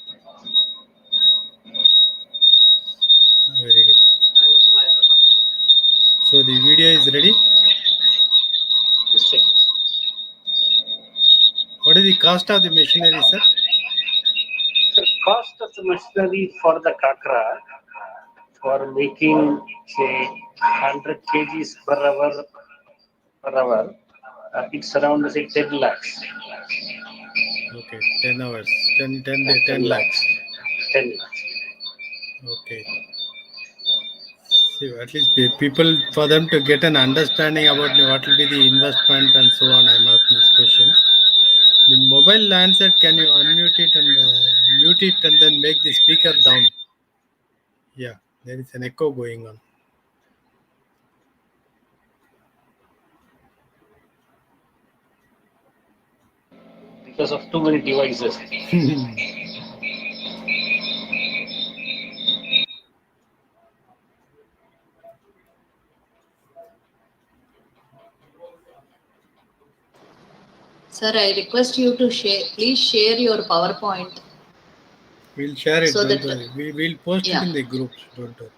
Very good. So the video is ready. What is the cost of the machinery, sir? The cost of the machinery for the kakra for making say 100 kgs per hour, it's around say 10 lakhs. Okay, 10 hours, 10 lakhs. 10 lakhs. Okay. So at least people, for them to get an understanding about what will be the investment and so on, I'm asking these questions. The mobile handset, can you unmute it and mute it and then make the speaker down? Yeah. There is an echo going on. Because of too many devices. Sir, I request you to please share your PowerPoint. We'll share it, So don't that, worry. We'll post it in the groups, don't worry.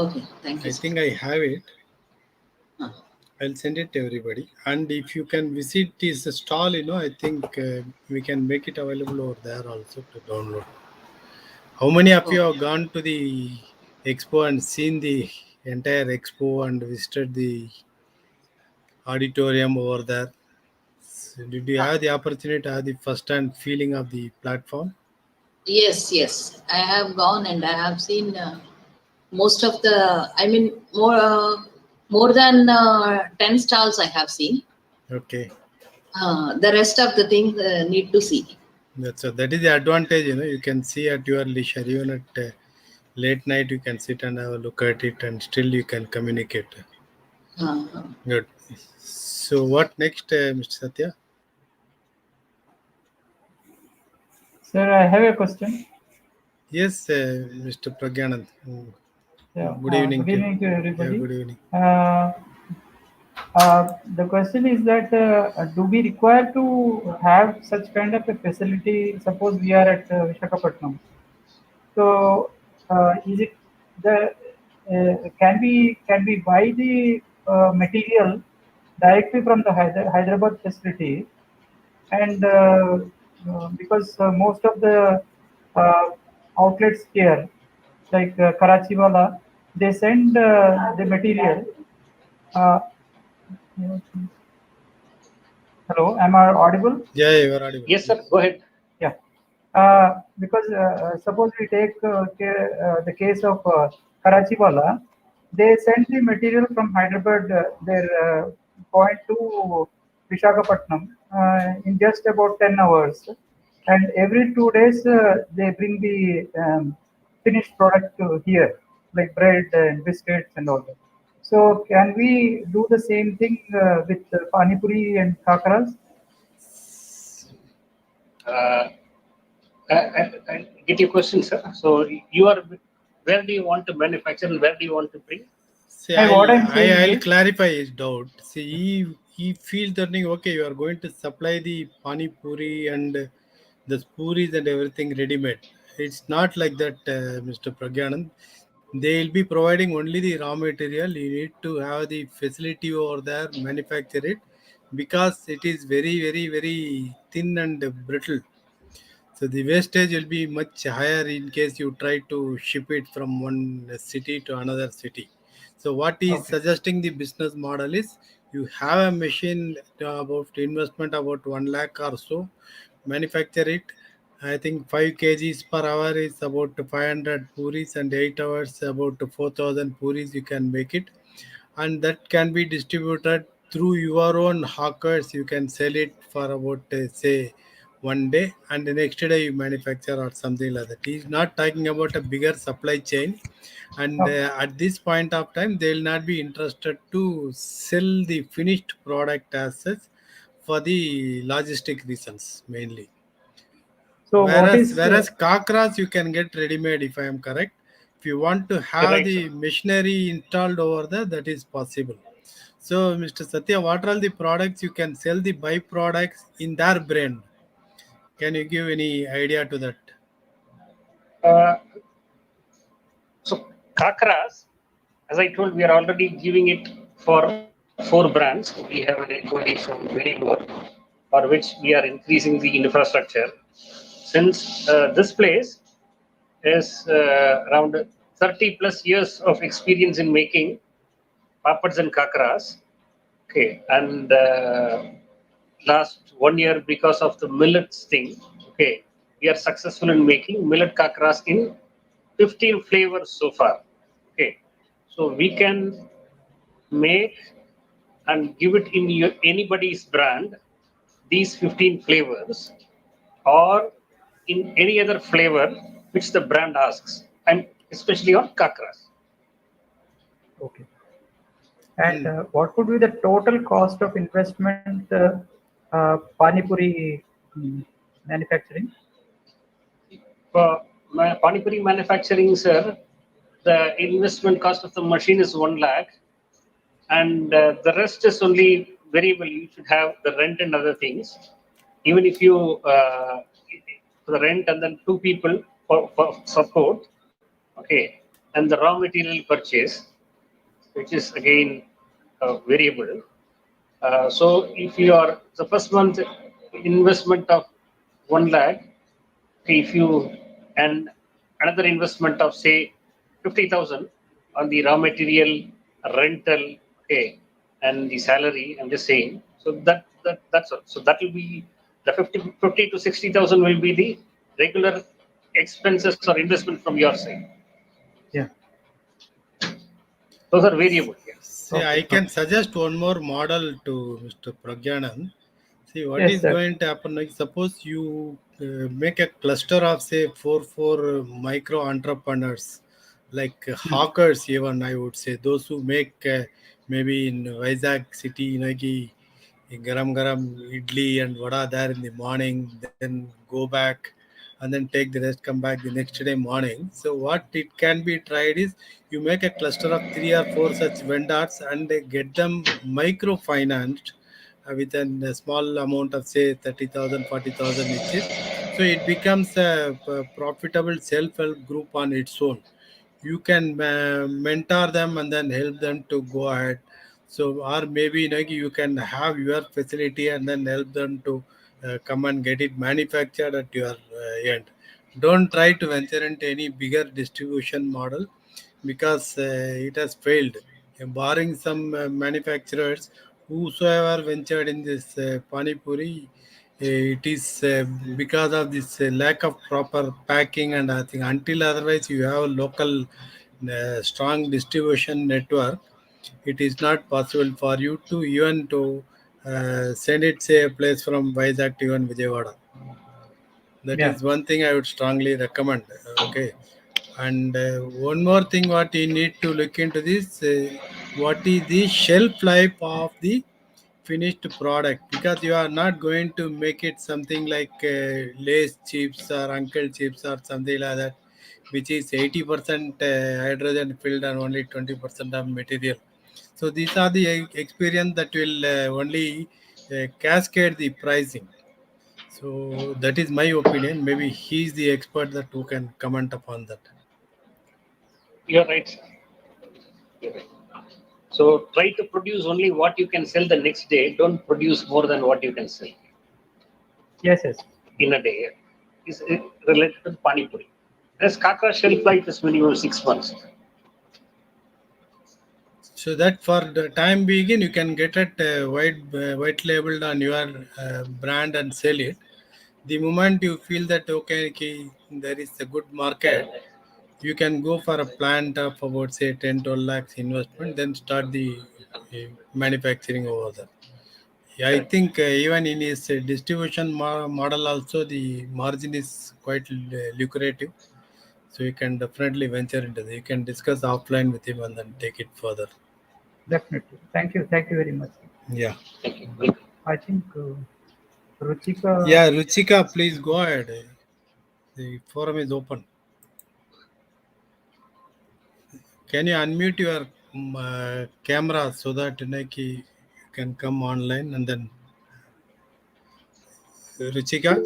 Okay, thank you. I think I have it. Ah. I'll send it to everybody. And if you can visit this stall, I think we can make it available over there also to download. How many of you have gone to the expo and seen the entire expo and visited the auditorium over there? So did you have the opportunity to have the first-hand feeling of the platform? Yes. I have gone and I have seen most of the, more than 10 stalls I have seen. Okay. The rest of the things need to see. That is the advantage, you can see at your leisure. Even at late night, you can sit and have a look at it, and still you can communicate. Good. So what next, Mr. Satya? Sir, I have a question. Yes, Mr. Pragyanand. Yeah, good evening. Good evening to everybody. Yeah, good evening. The question is that do we require to have such kind of a facility? Suppose we are at Visakhapatnam. So, is it the can we buy the material directly from the Hyderabad facility? And because most of the outlets here, like Karachiwala, they send the material. Hello, am I audible? Yeah, you are audible. Yes, sir. Go ahead. Yeah. Because suppose we take the case of Karachiwala, they send the material from Hyderabad, their point to Visakhapatnam in just about 10 hours. And every 2 days, they bring the finished product to here, like bread and biscuits and all that. So, can we do the same thing with Pani Puri and Kakras? I get your question, sir. So where do you want to manufacture and where do you want to bring? See, I'll clarify his doubt. See, he feels that okay, you are going to supply the Pani Puri and the puris and everything ready-made. It's not like that, Mr. Pragyanand. They will be providing only the raw material. You need to have the facility over there, manufacture it, because it is very, very, very thin and brittle. So the wastage will be much higher in case you try to ship it from one city to another city. So what he is suggesting the business model is you have a machine about investment about 1 lakh or so, manufacture it. I think 5 kgs per hour is about 500 puris, and 8 hours about 4,000 puris you can make it, and that can be distributed through your own hawkers. You can sell it for about say 1 day, and the next day you manufacture or something like that. He's not talking about a bigger supply chain, and at this point of time they will not be interested to sell the finished product as such for the logistic reasons mainly. So whereas kakras you can get ready made, if I am correct. If you want to have the machinery installed over there, that is possible. So, Mr. Satya, what are all the products you can sell the byproducts in their brand? Can you give any idea to that? So Kakras, as I told, we are already giving it for 4 brands. We have an equity from Millet, for which we are increasing the infrastructure. Since this place is around 30 plus years of experience in making papads and kakras. Okay, and last 1 year, because of the millets thing, okay, we are successful in making millet kakras in 15 flavors so far. Okay, so we can make and give it in anybody's brand, these 15 flavors, or in any other flavor which the brand asks, and especially on kakras. Okay. And what would be the total cost of investment Pani Puri manufacturing? For Pani Puri manufacturing, sir, the investment cost of the machine is 1 lakh, and the rest is only variable. You should have the rent and other things. Even if you for the rent and then 2 people for support, okay, and the raw material purchase, which is again variable. So if you are the first month investment of 1 lakh, if you and another investment of say 50,000 on the raw material, rental, okay, and the salary, I'm just saying. So that's all. So that will be the 50 to 60,000 will be the regular expenses or investment from your side. Yeah. Those are variable. Yeah. See, I can suggest one more model to Mr. Pragyanand. See, what Yes, is sir. going to happen? Like, suppose you make a cluster of say four micro entrepreneurs, like hawkers. Even I would say those who make maybe in Vizag city, garam garam idli and vada there in the morning, then go back and then take the rest, come back the next day morning. So what it can be tried is you make a cluster of 3 or 4 such vendors and get them microfinanced with a small amount of say 30,000, 40,000 each. So it becomes a profitable self-help group on its own. You can mentor them and then help them to go ahead. So or maybe you can have your facility and then help them to come and get it manufactured at your end. Don't try to venture into any bigger distribution model because it has failed. Barring some manufacturers, whosoever ventured in this Pani Puri, it is because of this lack of proper packing, and I think until otherwise you have a local strong distribution network, it is not possible for you to even to send it say a place from Vizag to even Vijayawada. That Yeah. is one thing I would strongly recommend. Okay. And one more thing, what you need to look into this, what is the shelf life of the finished product? Because you are not going to make it something like Lace chips or Uncle chips or something like that, which is 80% hydrogen filled and only 20% of material. So these are the experience that will only cascade the pricing. So that is my opinion. Maybe he is the expert that who can comment upon that. You're right, sir. You're right. So try to produce only what you can sell the next day. Don't produce more than what you can sell Yes, yes. in a day. Is related to Pani Puri. As Kaka shelf life is minimum 6 months. So that for the time being, you can get it white labeled on your brand and sell it. The moment you feel that okay, there is a good market, you can go for a plant of about say 10 12 lakhs investment, then start the manufacturing over there. Yeah, I think even in his distribution model also the margin is quite lucrative. So you can definitely venture into it. You can discuss offline with him and then take it further. Definitely. Thank you. Thank you very much. Yeah. Thank you. I think Ruchika. Yeah, Ruchika, please go ahead. The forum is open. Can you unmute your camera so that you can come online and then Ruchika?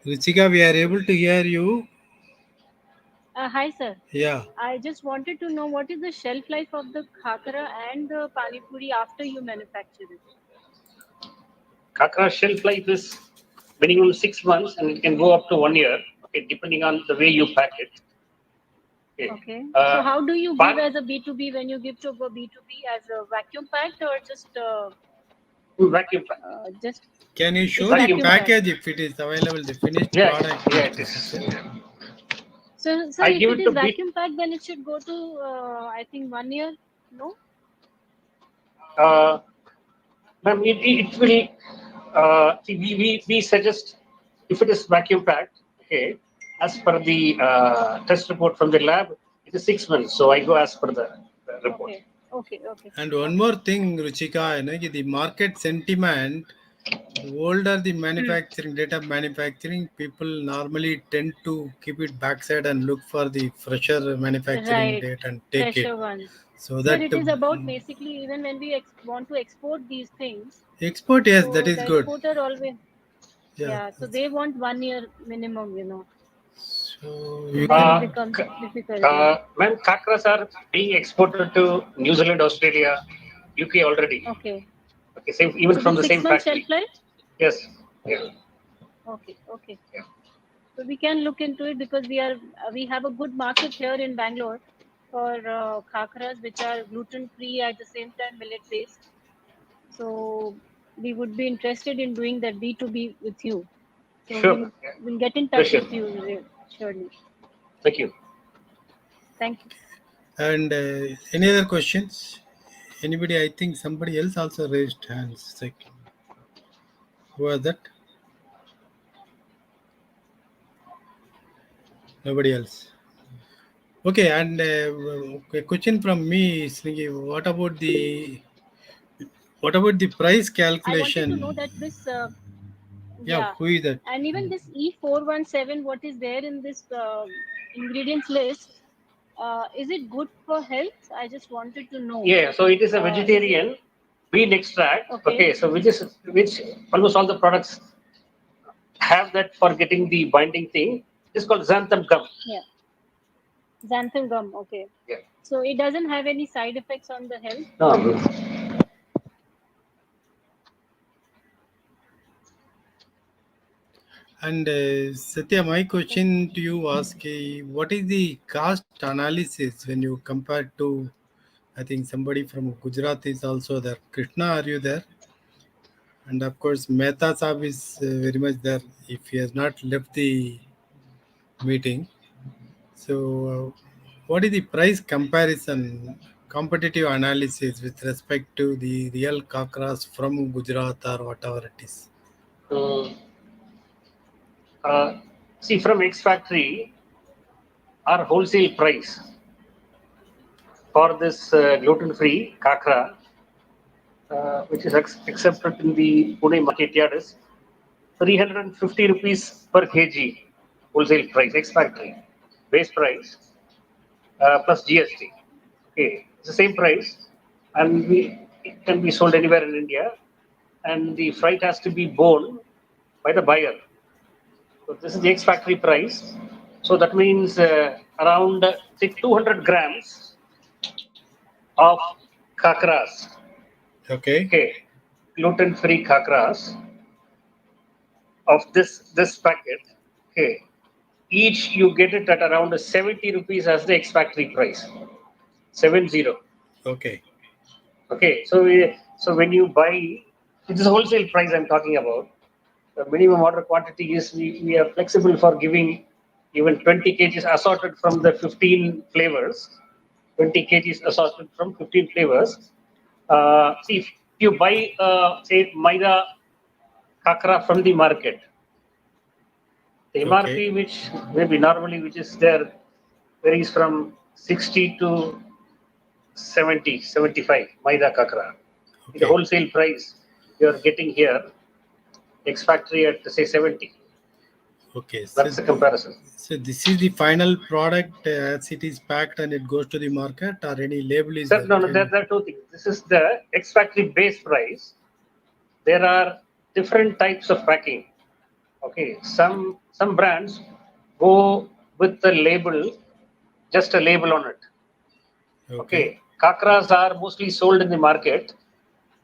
Ruchika, we are able to hear you. Hi, sir. Yeah. I just wanted to know what is the shelf life of the khakra and the pani puri after you manufacture it. Kaka shelf life is minimum 6 months and it can go up to 1 year, okay, depending on the way you pack it. Okay. So how do you give as a B2B when you give to a B2B as a vacuum packed or just vacuum pack? Just can you show the package if it is available, the finished product? Yeah, it is. So, sir, if it is vacuum packed, then it should go to I think 1 year. No. Ma'am, it will. We suggest if it is vacuum packed, okay, as per the test report from the lab, It is 6 months. So I go as per the report. Okay. And one more thing, Ruchika, the market sentiment, the older the manufacturing, data manufacturing, people normally tend to keep it backside and look for the fresher manufacturing Right. date and take Fresher it. ones. So Sir, that it is about basically even when we want to export these things. export, yes, So that is the good. exporter always, Yeah. so they want 1 year minimum, So So you then it can. becomes difficult. Yeah. When kakras are being exported to New Zealand, Australia, UK already. Okay. Okay, same, even So from with the same 6 months shelf factory. life? Yes. Yeah. Okay. So we can look into it because we have a good market here in Bangalore for khakras which are gluten free at the same time millet based. So we would be interested in doing that B2B with you. So Sure. we'll get in touch Sure. with you surely. Thank you. Thank you. And any other questions? Anybody? I think somebody else also raised hands. Like, who was that? Nobody else. Okay, and a question from me, Sringi. What about the price I wanted to know calculation? that this, Yeah, who is that? and even this E417, what is there in this ingredients list, is it good for health? I just wanted to know. Yeah, so it is a vegetarian bean extract. Okay, so which almost all the products have that for getting the binding thing. It's called xanthan gum. Yeah, xanthan gum. Okay. Yeah. So it doesn't have any side effects on the health. No. And Satya, my question to you was, what is the cost analysis when you compare to? I think somebody from Gujarat is also there. Krishna, are you there? And of course, Mehta Saab is very much there if he has not left the meeting. So, what is the price comparison, competitive analysis with respect to the real kakras from Gujarat or whatever it is? See, from X Factory, our wholesale price for this gluten-free kakra, which is accepted in the Pune market yard, is 350 rupees per kg wholesale price, X Factory, base price plus GST. Okay, it's the same price, and it can be sold anywhere in India, and the freight has to be borne by the buyer. So this is the X Factory price. So that means around say 200 grams of kakras. Okay. Okay, gluten-free kakras of this packet. Okay, each you get it at around 70 rupees as the X Factory price. 70. Okay. Okay, so when you buy, it is wholesale price I'm talking about. The minimum order quantity is we are flexible for giving even 20 kgs assorted from the 15 flavors. 20 kgs assorted from 15 flavors. See, if you buy, say, Maida kakra from the market, the MRP, which maybe normally which is there, varies from 60 to 70, 75 Maida kakra. Okay. The wholesale price you are getting here, X Factory at say 70. Okay. That's the comparison. So this is the final product as it is packed and it goes to the market, or any label is Sir, there? no, there are two things. This is the X Factory base price. There are different types of packing. Okay, some brands go with the label, just a label on it. Okay, kakras are mostly sold in the market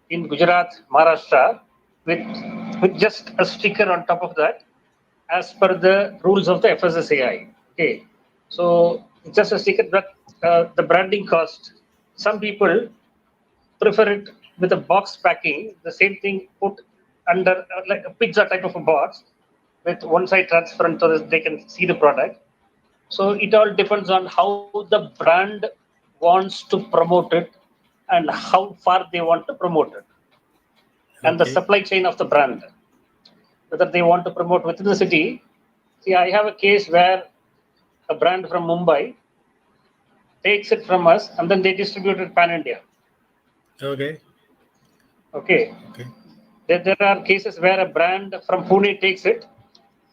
in Gujarat, Maharashtra, with just a sticker on top of that, as per the rules of the FSSAI. Okay, so just a sticker, but the branding cost. Some people prefer it with a box packing, the same thing put under like a pizza type of a box with one side transparent so that they can see the product. So it all depends on how the brand wants to promote it and how far they want to promote it. And the supply chain of the brand. Whether they want to promote within the city. See, I have a case where a brand from Mumbai takes it from us, and then they distribute it pan India. Okay. Okay. Okay. There are cases where a brand from Pune takes it,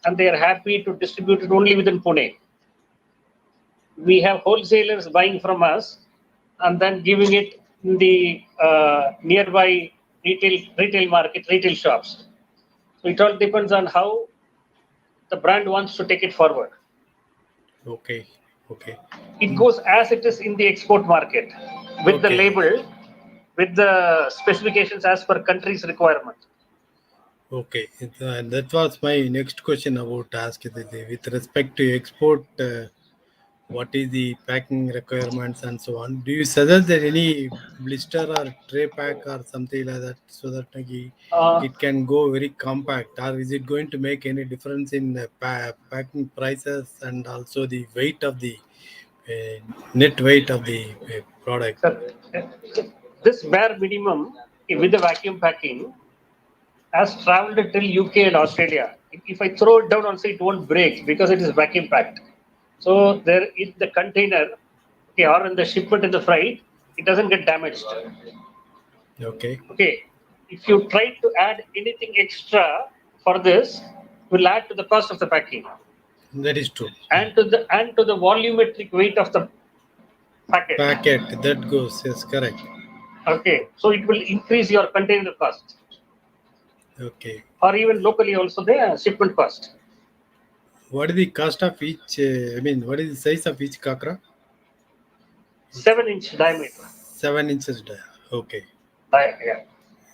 and they are happy to distribute it only within Pune. We have wholesalers buying from us and then giving it in the nearby retail market, retail shops. So it all depends on how the brand wants to take it forward. Okay. Okay. It goes as it is in the export market with the Okay. label, with the specifications as per country's requirement. Okay. That was my next question about ask with respect to export. What is the packing requirements and so on? Do you suggest that any blister or tray pack or something like that so that it can go very compact, or is it going to make any difference in packing prices and also the weight of the net weight of the product? Sir, this bare minimum with the vacuum packing has traveled till UK and Australia. If I throw it down also, it won't break because it is vacuum packed. So there in the container, okay, or in the shipment in the freight, it doesn't get damaged. Okay. Okay. If you try to add anything extra for this, will add to the cost of the packing. That is true. And to the volumetric weight of the packet. Packet that goes, yes, correct. Okay. So it will increase your container cost. Okay. Or even locally also the shipment cost. What is the cost of each? What is the size of each kakra? 7-inch diameter. 7 inches diameter. Okay. Yeah.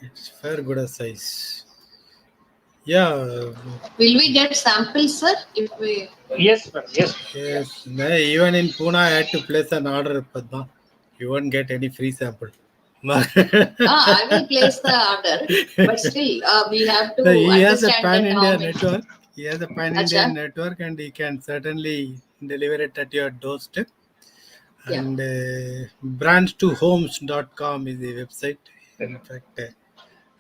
It's fair good a size. Yeah. Will we get samples, sir? If we Yes, ma'am. Yes. Yes. Even in Pune, I had to place an order, Padma. You won't get any free sample. I will place the order, but still we have to He has a understand pan that India how many. network. He has a pan India network, and he can certainly deliver it at your doorstep. Yeah. And brands2homes.com is the website. In fact,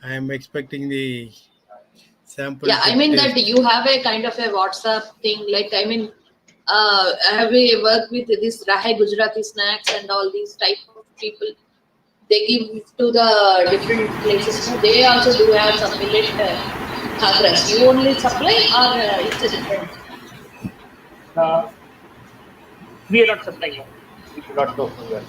I am expecting the sample. Yeah, I mean that you have a kind of a WhatsApp thing. Like, I mean, have we worked with this Rahe Gujarati snacks and all these type of people? They give to the different places. No? They also do have some millet khakras. You only supply, or it's a different? We are not supplying. We do not know from where.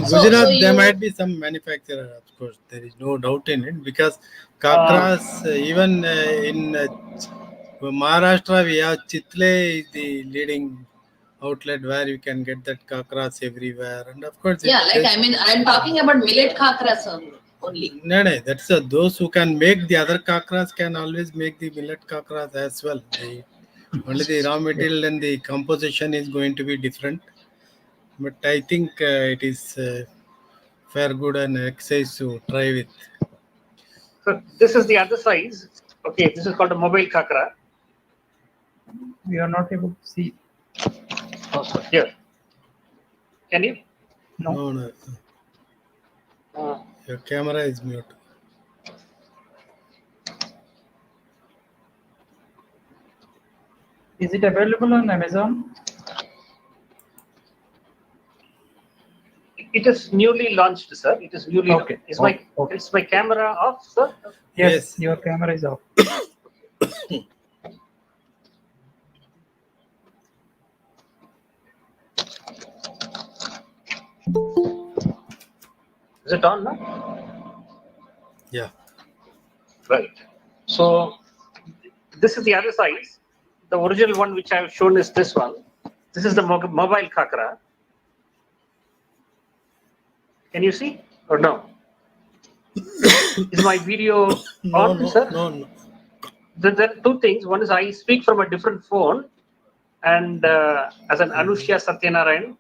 Gujarat, there might be some manufacturer, of course. There is no doubt in it, because kakras, even in Maharashtra, we have Chitle is the leading outlet where you can get that kakras everywhere, and of course, I'm talking about millet khakras only. No, that's those who can make the other kakras can always make the millet kakras as well. Only the raw material and the composition is going to be different. But I think it is fair good and exercise to try with. So this is the other size. Okay, this is called a mobile kakra. We are not able to see. Here. Can you? No. Your camera is mute. Is it available on Amazon? It is newly launched, sir. It is newly. Okay. Is my camera off, sir? Yes, your camera is off. Is it on now? Yeah. Right. So this is the other size. The original one which I have shown is this one. This is the mobile kakra. Can you see or no? Is my video on, sir? No. There are two things. One is I speak from a different phone, and as an Anushya Satyanarayan,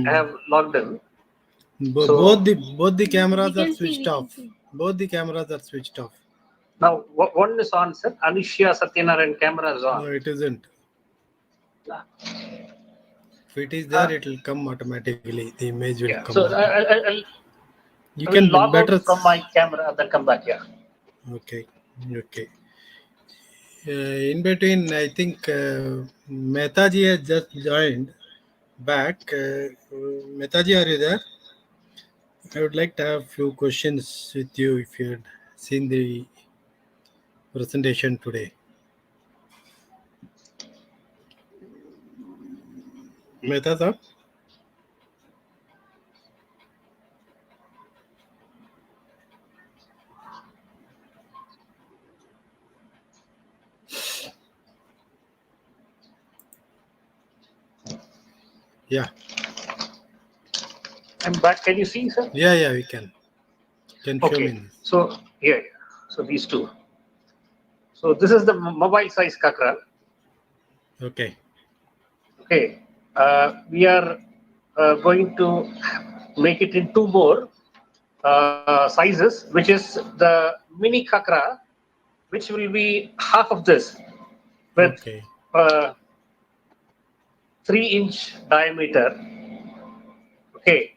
I have logged in. Both the cameras are switched off. Both the cameras are switched off. Now one is on, sir. Anushya Satyanarayan camera is on. No, it isn't. If it is there, it will come automatically. The image will come. So you I can will log better out from my camera and then come back here. Okay. In between, I think Mehtaji has just joined. back. Mehtaji, are you there? I would like to have few questions with you if you had seen the presentation today. Mehta sir? Yeah. I'm back. Can you see, sir? Yeah, we can. Can show me Okay. this. So yeah. So these two. So this is the mobile size kakra. Okay. Okay. We are going to make it in two more sizes, which is the mini kakra, which will be half of this with Okay. 3-inch diameter. Okay.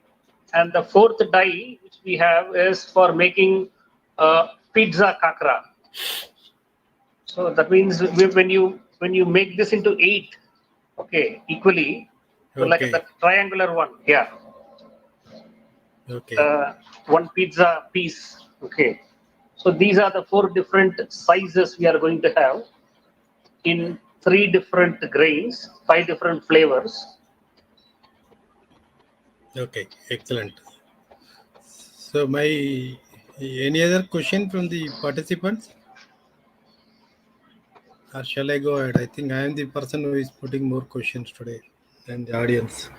And the fourth die which we have is for making pizza kakra. So that means when you make this into 8, okay, equally, so like Okay. the triangular one, yeah, Okay. one pizza piece, okay. So these are the 4 different sizes we are going to have in 3 different grains, 5 different flavors. Okay. Excellent. So any other question from the participants? Or shall I go ahead? I think I am the person who is putting more questions today than the audience.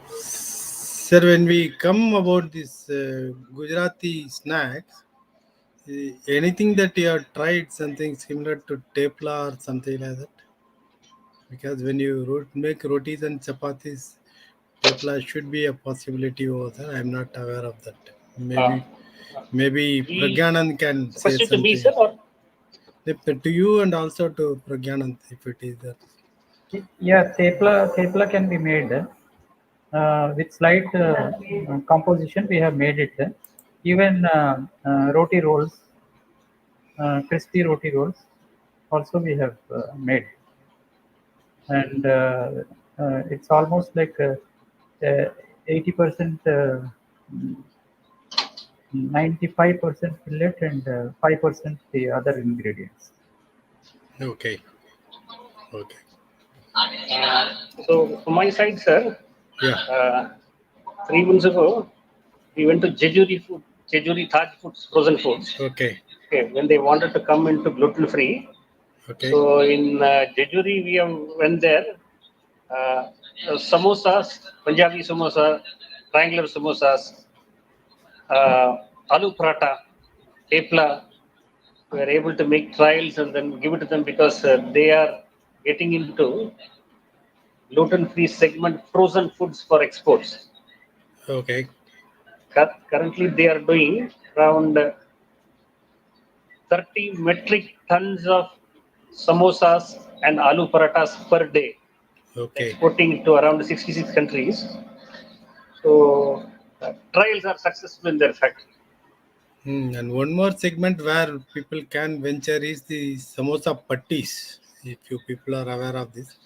Sir, when we come about this Gujarati snacks, anything that you have tried something similar to tepla or something like that? Because when you make rotis and chapatis, tepla should be a possibility over there. I am not aware of that. Maybe We Pragyanand can say question to me, sir, something. or To you and also to Pragyanand if it is there. Yeah, thepla can be made with slight composition. We have made it. Even roti rolls, crispy roti rolls, also we have made, and it's almost like 80%, 95% millet and 5% the other ingredients. Okay. Okay. so from my side, sir, Yeah. 3 months ago, we went to Jejuri Taj Foods, frozen foods. Okay. Okay, when they wanted to come into gluten free. Okay. So in Jejuri, we went there. Samosas, Punjabi samosa, triangular samosas, aloo paratha, tepla. We are able to make trials and then give it to them because they are getting into gluten-free segment frozen foods for exports. Okay. Currently, they are doing around 30 metric tons of samosas and aloo parathas per day, Okay. exporting to around 66 countries. So trials are successful in their factory. And one more segment where people can venture is the samosa pattis. If you people are aware of this,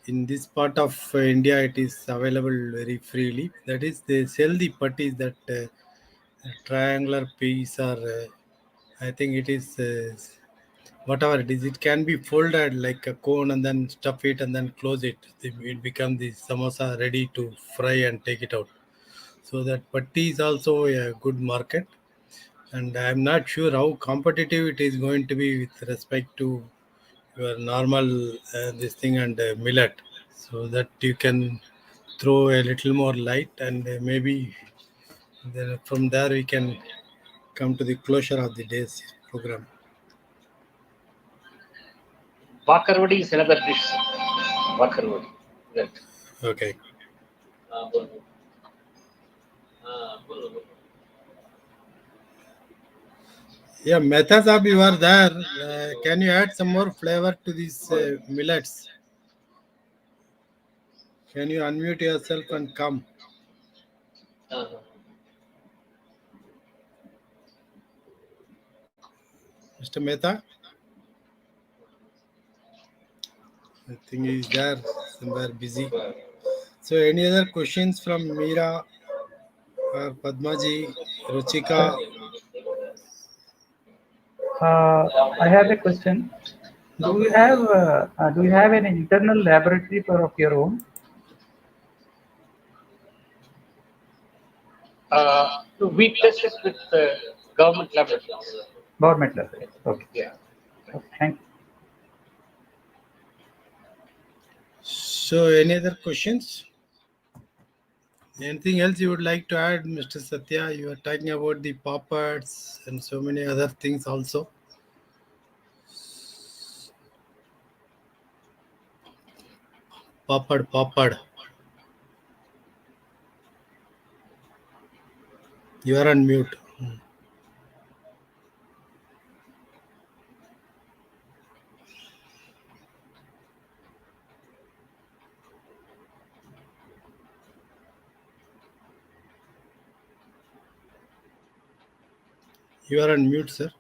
in this part of India, it is available very freely. That is, they sell the pattis that triangular piece or I think it is whatever it is. It can be folded like a cone and then stuff it and then close it. It becomes the samosa ready to fry and take it out. So that patti is also a good market, and I'm not sure how competitive it is going to be with respect to your normal this thing and millet, so that you can throw a little more light and maybe then from there we can come to the closure of the day's program. Bakarwadi is another dish. Bakarwadi. Right. Okay. Yeah, Mehta Saab, you are there. Can you add some more flavor to these millets? Can you unmute yourself and come? Mr. Mehta? I think he's there, somewhere busy. So, any other questions from Meera or Padmaji, Ruchika? I have a question. Do you have an internal laboratory of your own? We test it with government laboratories. Government laboratory. Okay. Yeah. Okay, thank you. So, any other questions? Anything else you would like to add, Mr. Satya? You are talking about the poppets and so many other things also. Popped. You are on mute. You are on mute, sir.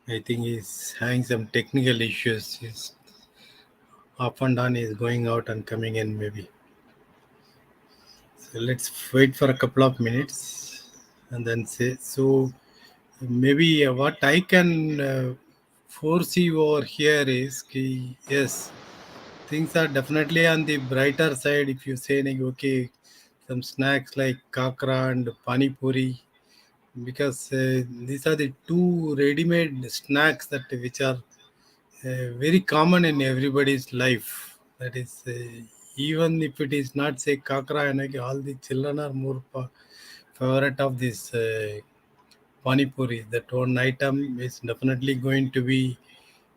I think he's having some technical issues. He's up and down, he's going out and coming in maybe. So let's wait for a couple of minutes and then say. So maybe what I can foresee over here is, yes, things are definitely on the brighter side. If you say, like, okay, some snacks like kakra and pani puri, because these are the two ready-made snacks that which are very common in everybody's life. That is, even if it is not say kakra, and like, all the children are more favorite of this pani puri. That one item is definitely going to be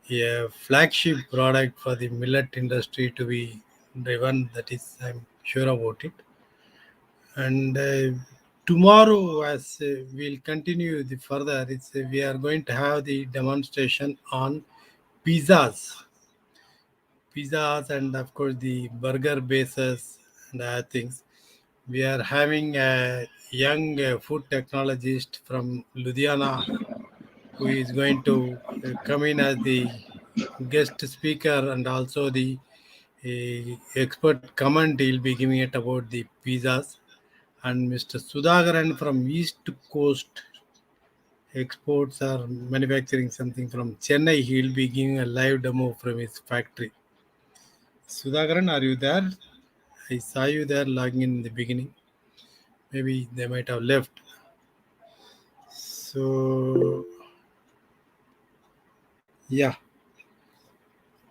a flagship product for the millet industry to be driven. That is, I'm sure about it. And tomorrow, as we'll continue the further, we are going to have the demonstration on pizzas and of course the burger bases and other things. We are having a young food technologist from Ludhiana who is going to come in as the guest speaker, and also the expert comment he'll be giving it about the pizzas. And Mr. Sudhakaran from East Coast Exports are manufacturing something from Chennai. He'll be giving a live demo from his factory. Sudhakaran, are you there? I saw you there logging in the beginning. Maybe they might have left. So, yeah.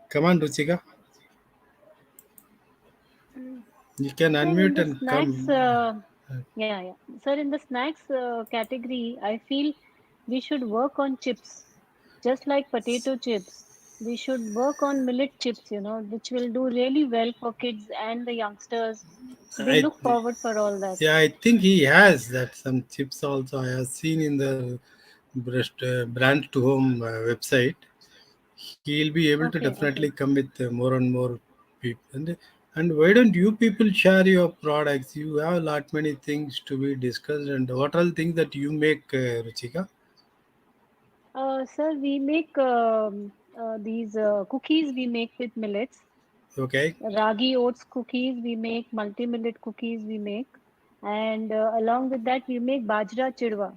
Come on, Ruchika. You can Sir, in unmute the and snacks, come. yeah. Sir, in the snacks category, I feel we should work on chips, just like potato chips. We should work on millet chips, which will do really well for kids and the youngsters. They I, look forward for all that. yeah, I think he has that some chips also. I have seen in the brand to home website. He'll be able to Okay, definitely okay. come with more and more people. And why don't you people share your products? You have a lot many things to be discussed. And what are the things that you make, Ruchika? Sir, we make these cookies we make with millets. Okay, Ragi oats cookies we make, multi-millet cookies we make, and along with that we make bajra chidwa.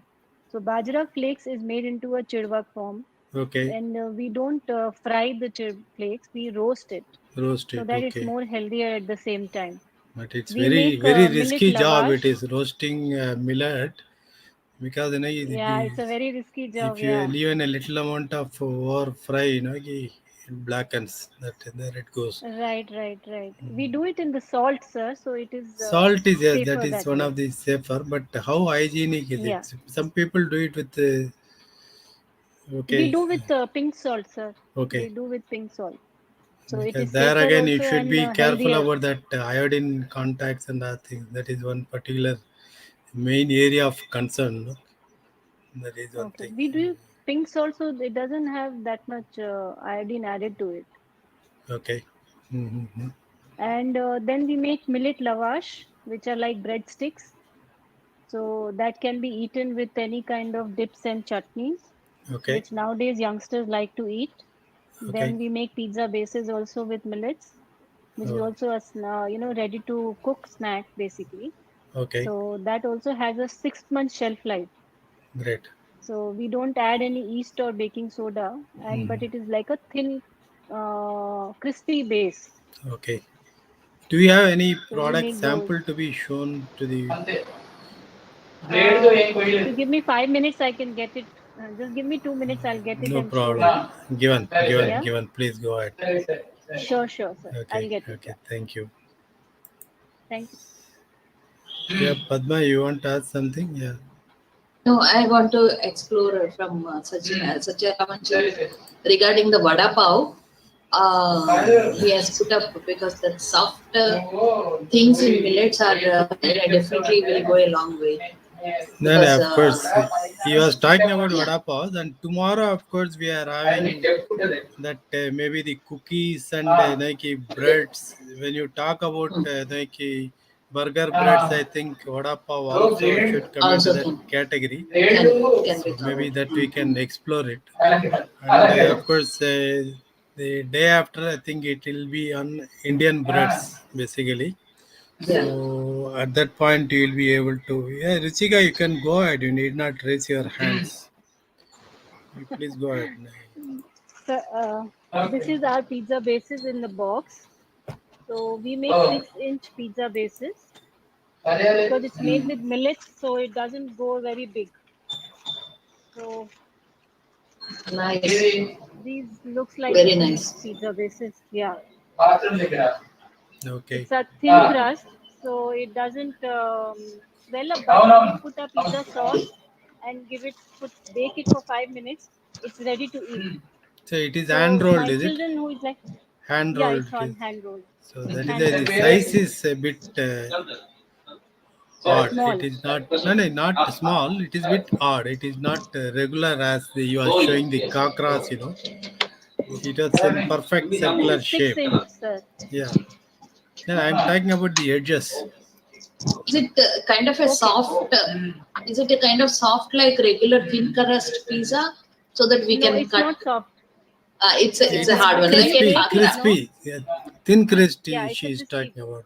So bajra flakes is made into a chidwa form, okay, and we don't fry the flakes, we roast it roast so it. that it's Okay, more healthier at the same time. but it's We very make very millet risky job. It lavash. is roasting millet, because Yeah, it's a very risky job. if you Yeah. leave in a little amount of over fry, it blackens. That there it goes. Right. We do it in the salt, sir, so it is Salt is, yes, that safer is that one way. of the safer. But how hygienic is Yeah. it? Some people do it with We okay, do with pink salt, sir. We okay. do with pink salt. So it Because is there safer again, you also should and be careful healthier. about that iodine contacts and other things. That is one particular main area of concern. No? That is one Okay. thing. We do pinks also. It doesn't have that much iodine added to it. Okay. Mm-hmm. And then we make millet lavash, which are like breadsticks. So that can be eaten with any kind of dips and chutneys, Okay. which nowadays youngsters like to eat. Okay. Then we make pizza bases also with millets, which is Oh, also a ready to cook snack basically. okay. So that also has a 6 month shelf life. Great. So we don't add any yeast or baking soda, and but Mhm. it is like a thin, crispy base. Okay. Do you have any So we product make those. sample to be shown to the? If you give me 5 minutes, I can get it. Just give me 2 minutes, I'll get it No and show problem. you. Yeah, Given. Please go ahead. sure, sir. I'll Okay. get it. Okay. Yeah, Thank you. thank you. Yeah, Padma, you want to ask something? Yeah. No, I want to explore from Satya Ramanji regarding the vada pav. He has put up because the soft things in millets are definitely will go a long way No, no, because of course. He was talking about vada pav, and tomorrow, of course, we are having that maybe the cookies and like breads. When you talk about like burger breads, I think vada pav also should come into also that category. can be So maybe covered. that we can explore it. And of course, the day after, I think it will be on Indian breads basically. Yeah. So at that point, you will be able to. Yeah, Ruchika, you can go ahead. You need not raise your hands. You please go ahead. So this is our pizza bases in the box. So we make 6-inch pizza bases because it's made with millets, so it doesn't go very big. So Nice. these looks like Very 6-inch nice. pizza bases. Yeah, Okay. it's a thin crust, so it doesn't swell up. But when you put a pizza sauce and bake it for 5 minutes, it's ready to eat. So it is hand So rolled, my is it? children, who is like, Hand yeah, rolled. it's It is. on hand rolled, So that is hand the rolled, size is a bit odd. It small. is not not small. It is a bit odd. It is not regular as you are showing the kakras. It was in perfect This circular is six shape. inch, sir. Yeah. Then I am talking about the edges. Is it kind of a Okay. soft? Is it a kind of soft like regular thin crust pizza so that we No, can it's cut? not soft. It's It a is hard one When like you a bake it, kakra. no, crispy. Yeah. Thin yeah, crispy it's a she is crispy. talking about.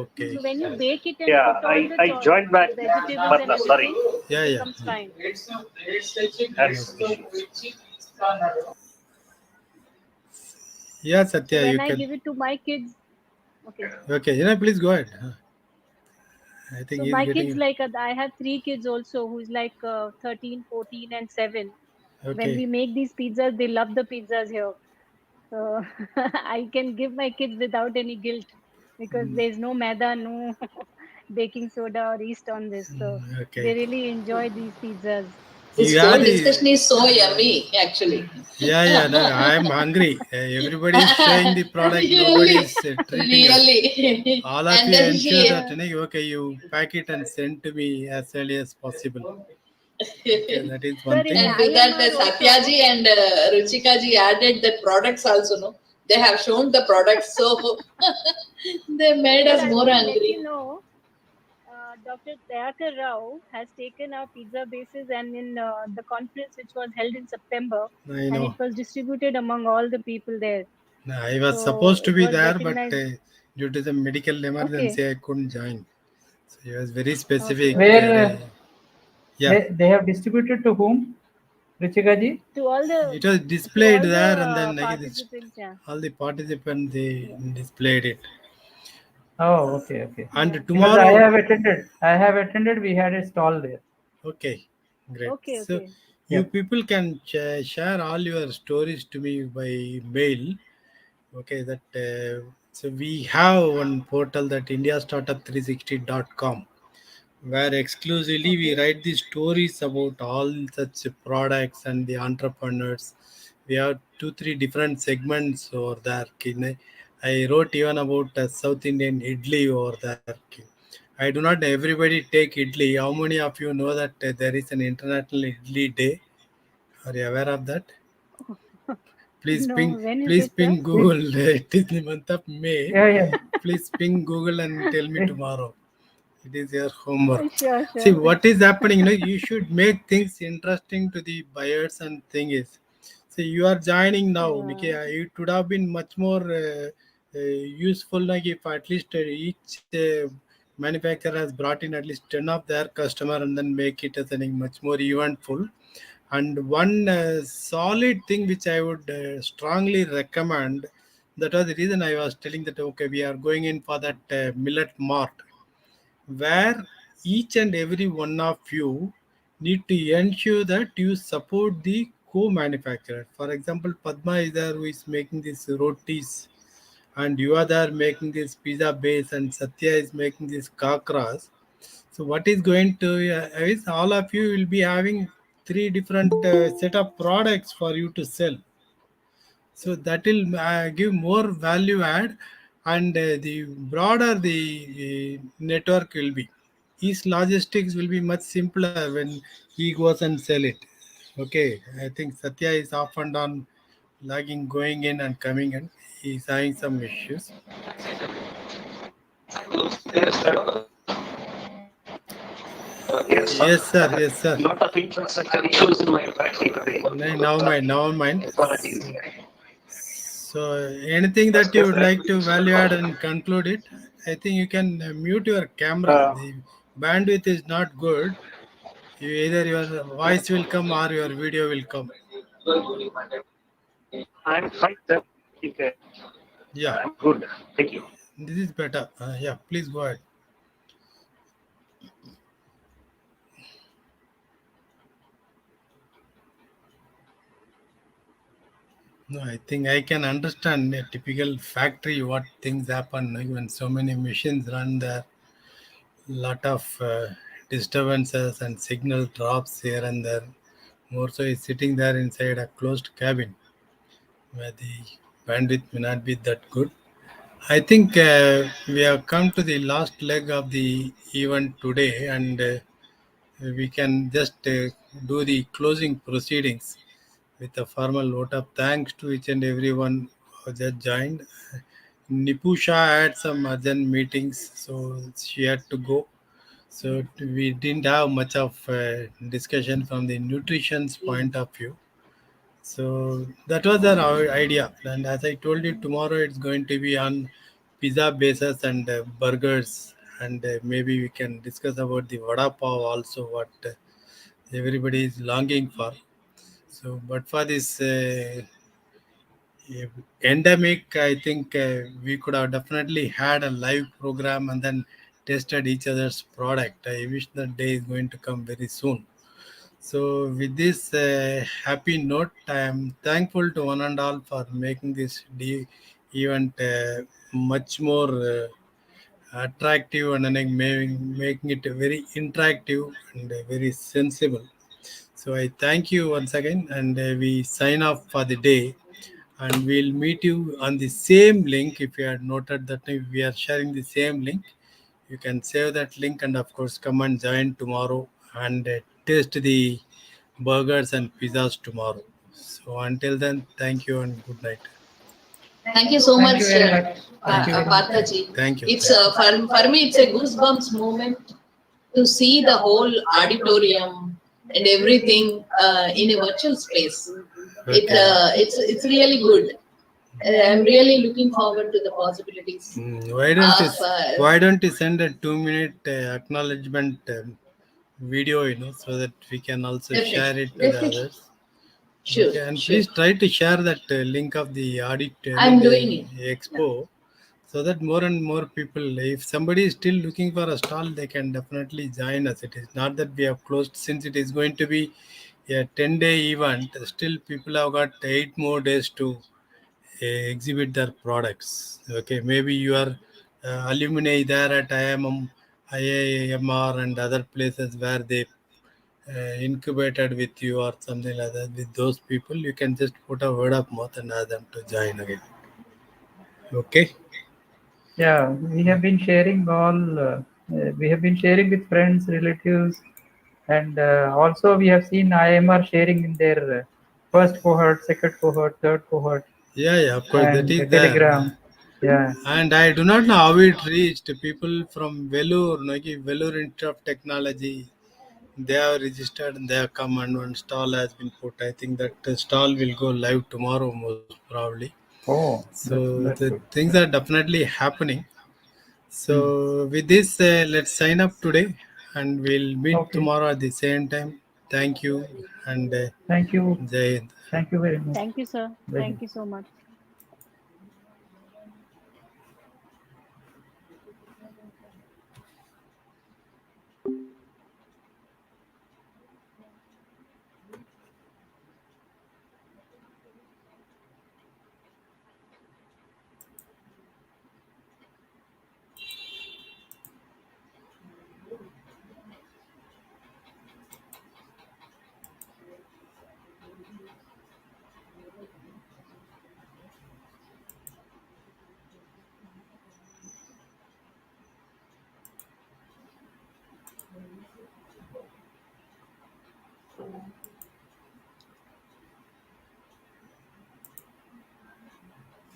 Okay. So when you bake it and Yeah, put all the I joined back, vegetables and Padma. Sorry, everything, Yeah, it yeah. becomes fine. had some issues. Yeah, So Satya, you when I can. give it to my kids, okay. Okay, please go ahead. I think So he's my getting kids, it. like, I have 3 kids also who's like 13, 14, and 7. When Okay. we make these pizzas, they love the pizzas here. So I can give my kids without any guilt because there's no maida, no baking soda or yeast on this. So they Okay. really enjoy these pizzas. This You have whole the. discussion is so yummy, actually. Yeah. No, I am hungry. Everybody is showing the product. Nobody Really, is treating us. really. All of And you then ensure she, that okay, you pack it and send to me as early as possible. Okay, that is Sir, one in thing. and to that, IMR also, Satyaji and Ruchika ji added the products also. No, they have shown the products, so they made sir, us I more want to let hungry. you know, Dr. Dayakar Rao has taken our pizza bases and in the conference which was held in September, I and it know. was distributed among all the people there. No, I was So supposed to it be was there, but recognized. due to the medical Okay. emergency, I couldn't join. So he was very Okay, specific. okay. Where Yeah, they have distributed to whom? Ruchika ji? To all it was displayed the there, and then like this, participants, yeah. all the participants they Yeah. displayed it. Oh, okay, okay. Yeah. And Because I tomorrow, have attended. I have attended. We had a stall there. okay, great. Okay, So okay. you Yep. people can share all your stories to me by mail. Okay, that so we have one portal that indiastartup360.com where exclusively we Okay. write the stories about all such products and the entrepreneurs. We have 2 3 different segments over there. I wrote even about South Indian idli over there. I do not everybody take idli. How many of you know that there is an international idli day? Are you aware of that? No, when is Please it, sir? ping Google. It is the month of May. Yeah. Please ping Google and tell me tomorrow. It is your homework. Sure, See sure. what is happening. You should make things interesting to the buyers, and thing is, see, you are joining now. Nikki, it would have been much more useful, like if at least each manufacturer has brought in at least 10 of their customer and then make it as a much more eventful. And one solid thing which I would strongly recommend, that was the reason I was telling that okay, we are going in for that millet mart, where each and every one of you need to ensure that you support the co-manufacturer. For example, Padma is there who is making these rotis, and you are there making this pizza base, and Satya is making these kakras. So what is going to is all of you will be having three different set of products for you to sell. So that will give more value add, and the broader the network will be. His logistics will be much simpler when he goes and sell it. Okay, I think Satya is off and on, lagging, going in and coming in. He's having some issues. Yes, sir. Yes, sir. Lot of infrastructure issues in my factory today. Never mind. So, anything that you would like to value add and conclude it? I think you can mute your camera. The bandwidth is not good. Either your voice will come or your video will come. I'm fine, sir. Okay. Yeah. I'm good. Thank you. This is better. Yeah, please go ahead. No, I think I can understand a typical factory what things happen when so many machines run there. Lot of disturbances and signal drops here and there. More so is sitting there inside a closed cabin where the bandwidth may not be that good. I think we have come to the last leg of the event today, and we can just do the closing proceedings with a formal vote of thanks to each and everyone who just joined. Nipusha had some urgent meetings, so she had to go. So we didn't have much of discussion from the nutrition's point of view. So that was our idea. And as I told you, tomorrow it's going to be on pizza bases and burgers. And maybe we can discuss about the vada pav also, what everybody is longing for. So, but for this endemic, I think we could have definitely had a live program and then tested each other's product. I wish that day is going to come very soon. So, with this happy note, I am thankful to one and all for making this event much more attractive, and then making it very interactive and very sensible. So, I thank you once again, and we sign off for the day. And we'll meet you on the same link. If you had noted that we are sharing the same link, you can save that link and of course come and join tomorrow and taste the burgers and pizzas tomorrow. So until then, thank you and good night. Thank you so Thank much, you very much. Thank you very much. Parthaji. Thank you. It's for me, it's a goosebumps moment to see the whole auditorium and everything in a virtual space. It's really good. I'm really looking forward to the possibilities. Why don't you send a 2-minute acknowledgement video, so that we can also share it to the others. Sure. Okay, and please try to share that link of the I'm doing it. expo, so that more and more people, if somebody is still looking for a stall, they can definitely join us. It is not that we have closed, since it is going to be a 10-day event. Still, people have got 8 more days to exhibit their products. Okay, maybe you are alumni there at IIMR and other places where they incubated with you or something like that. With those people, you can just put a word of mouth and ask them to join again. Okay. Yeah, we have been sharing all We have been sharing with friends, relatives, and also we have seen IMR sharing in their first cohort, second cohort, third cohort, Yeah, of course, that and is there. Telegram. Yeah. And I do not know how it reached people from Vellore, Vellore Institute of Technology. They have registered and they have come, and one stall has been put. I think that stall will go live tomorrow, most probably. Oh, So that's the good. things are definitely happening. Hmm. So with this, let's sign up today, and we'll meet Okay. tomorrow at the same time. Thank you, and Thank you. Jai Hind. Thank you very much. Thank you, sir. Jai Hind. Thank you so much.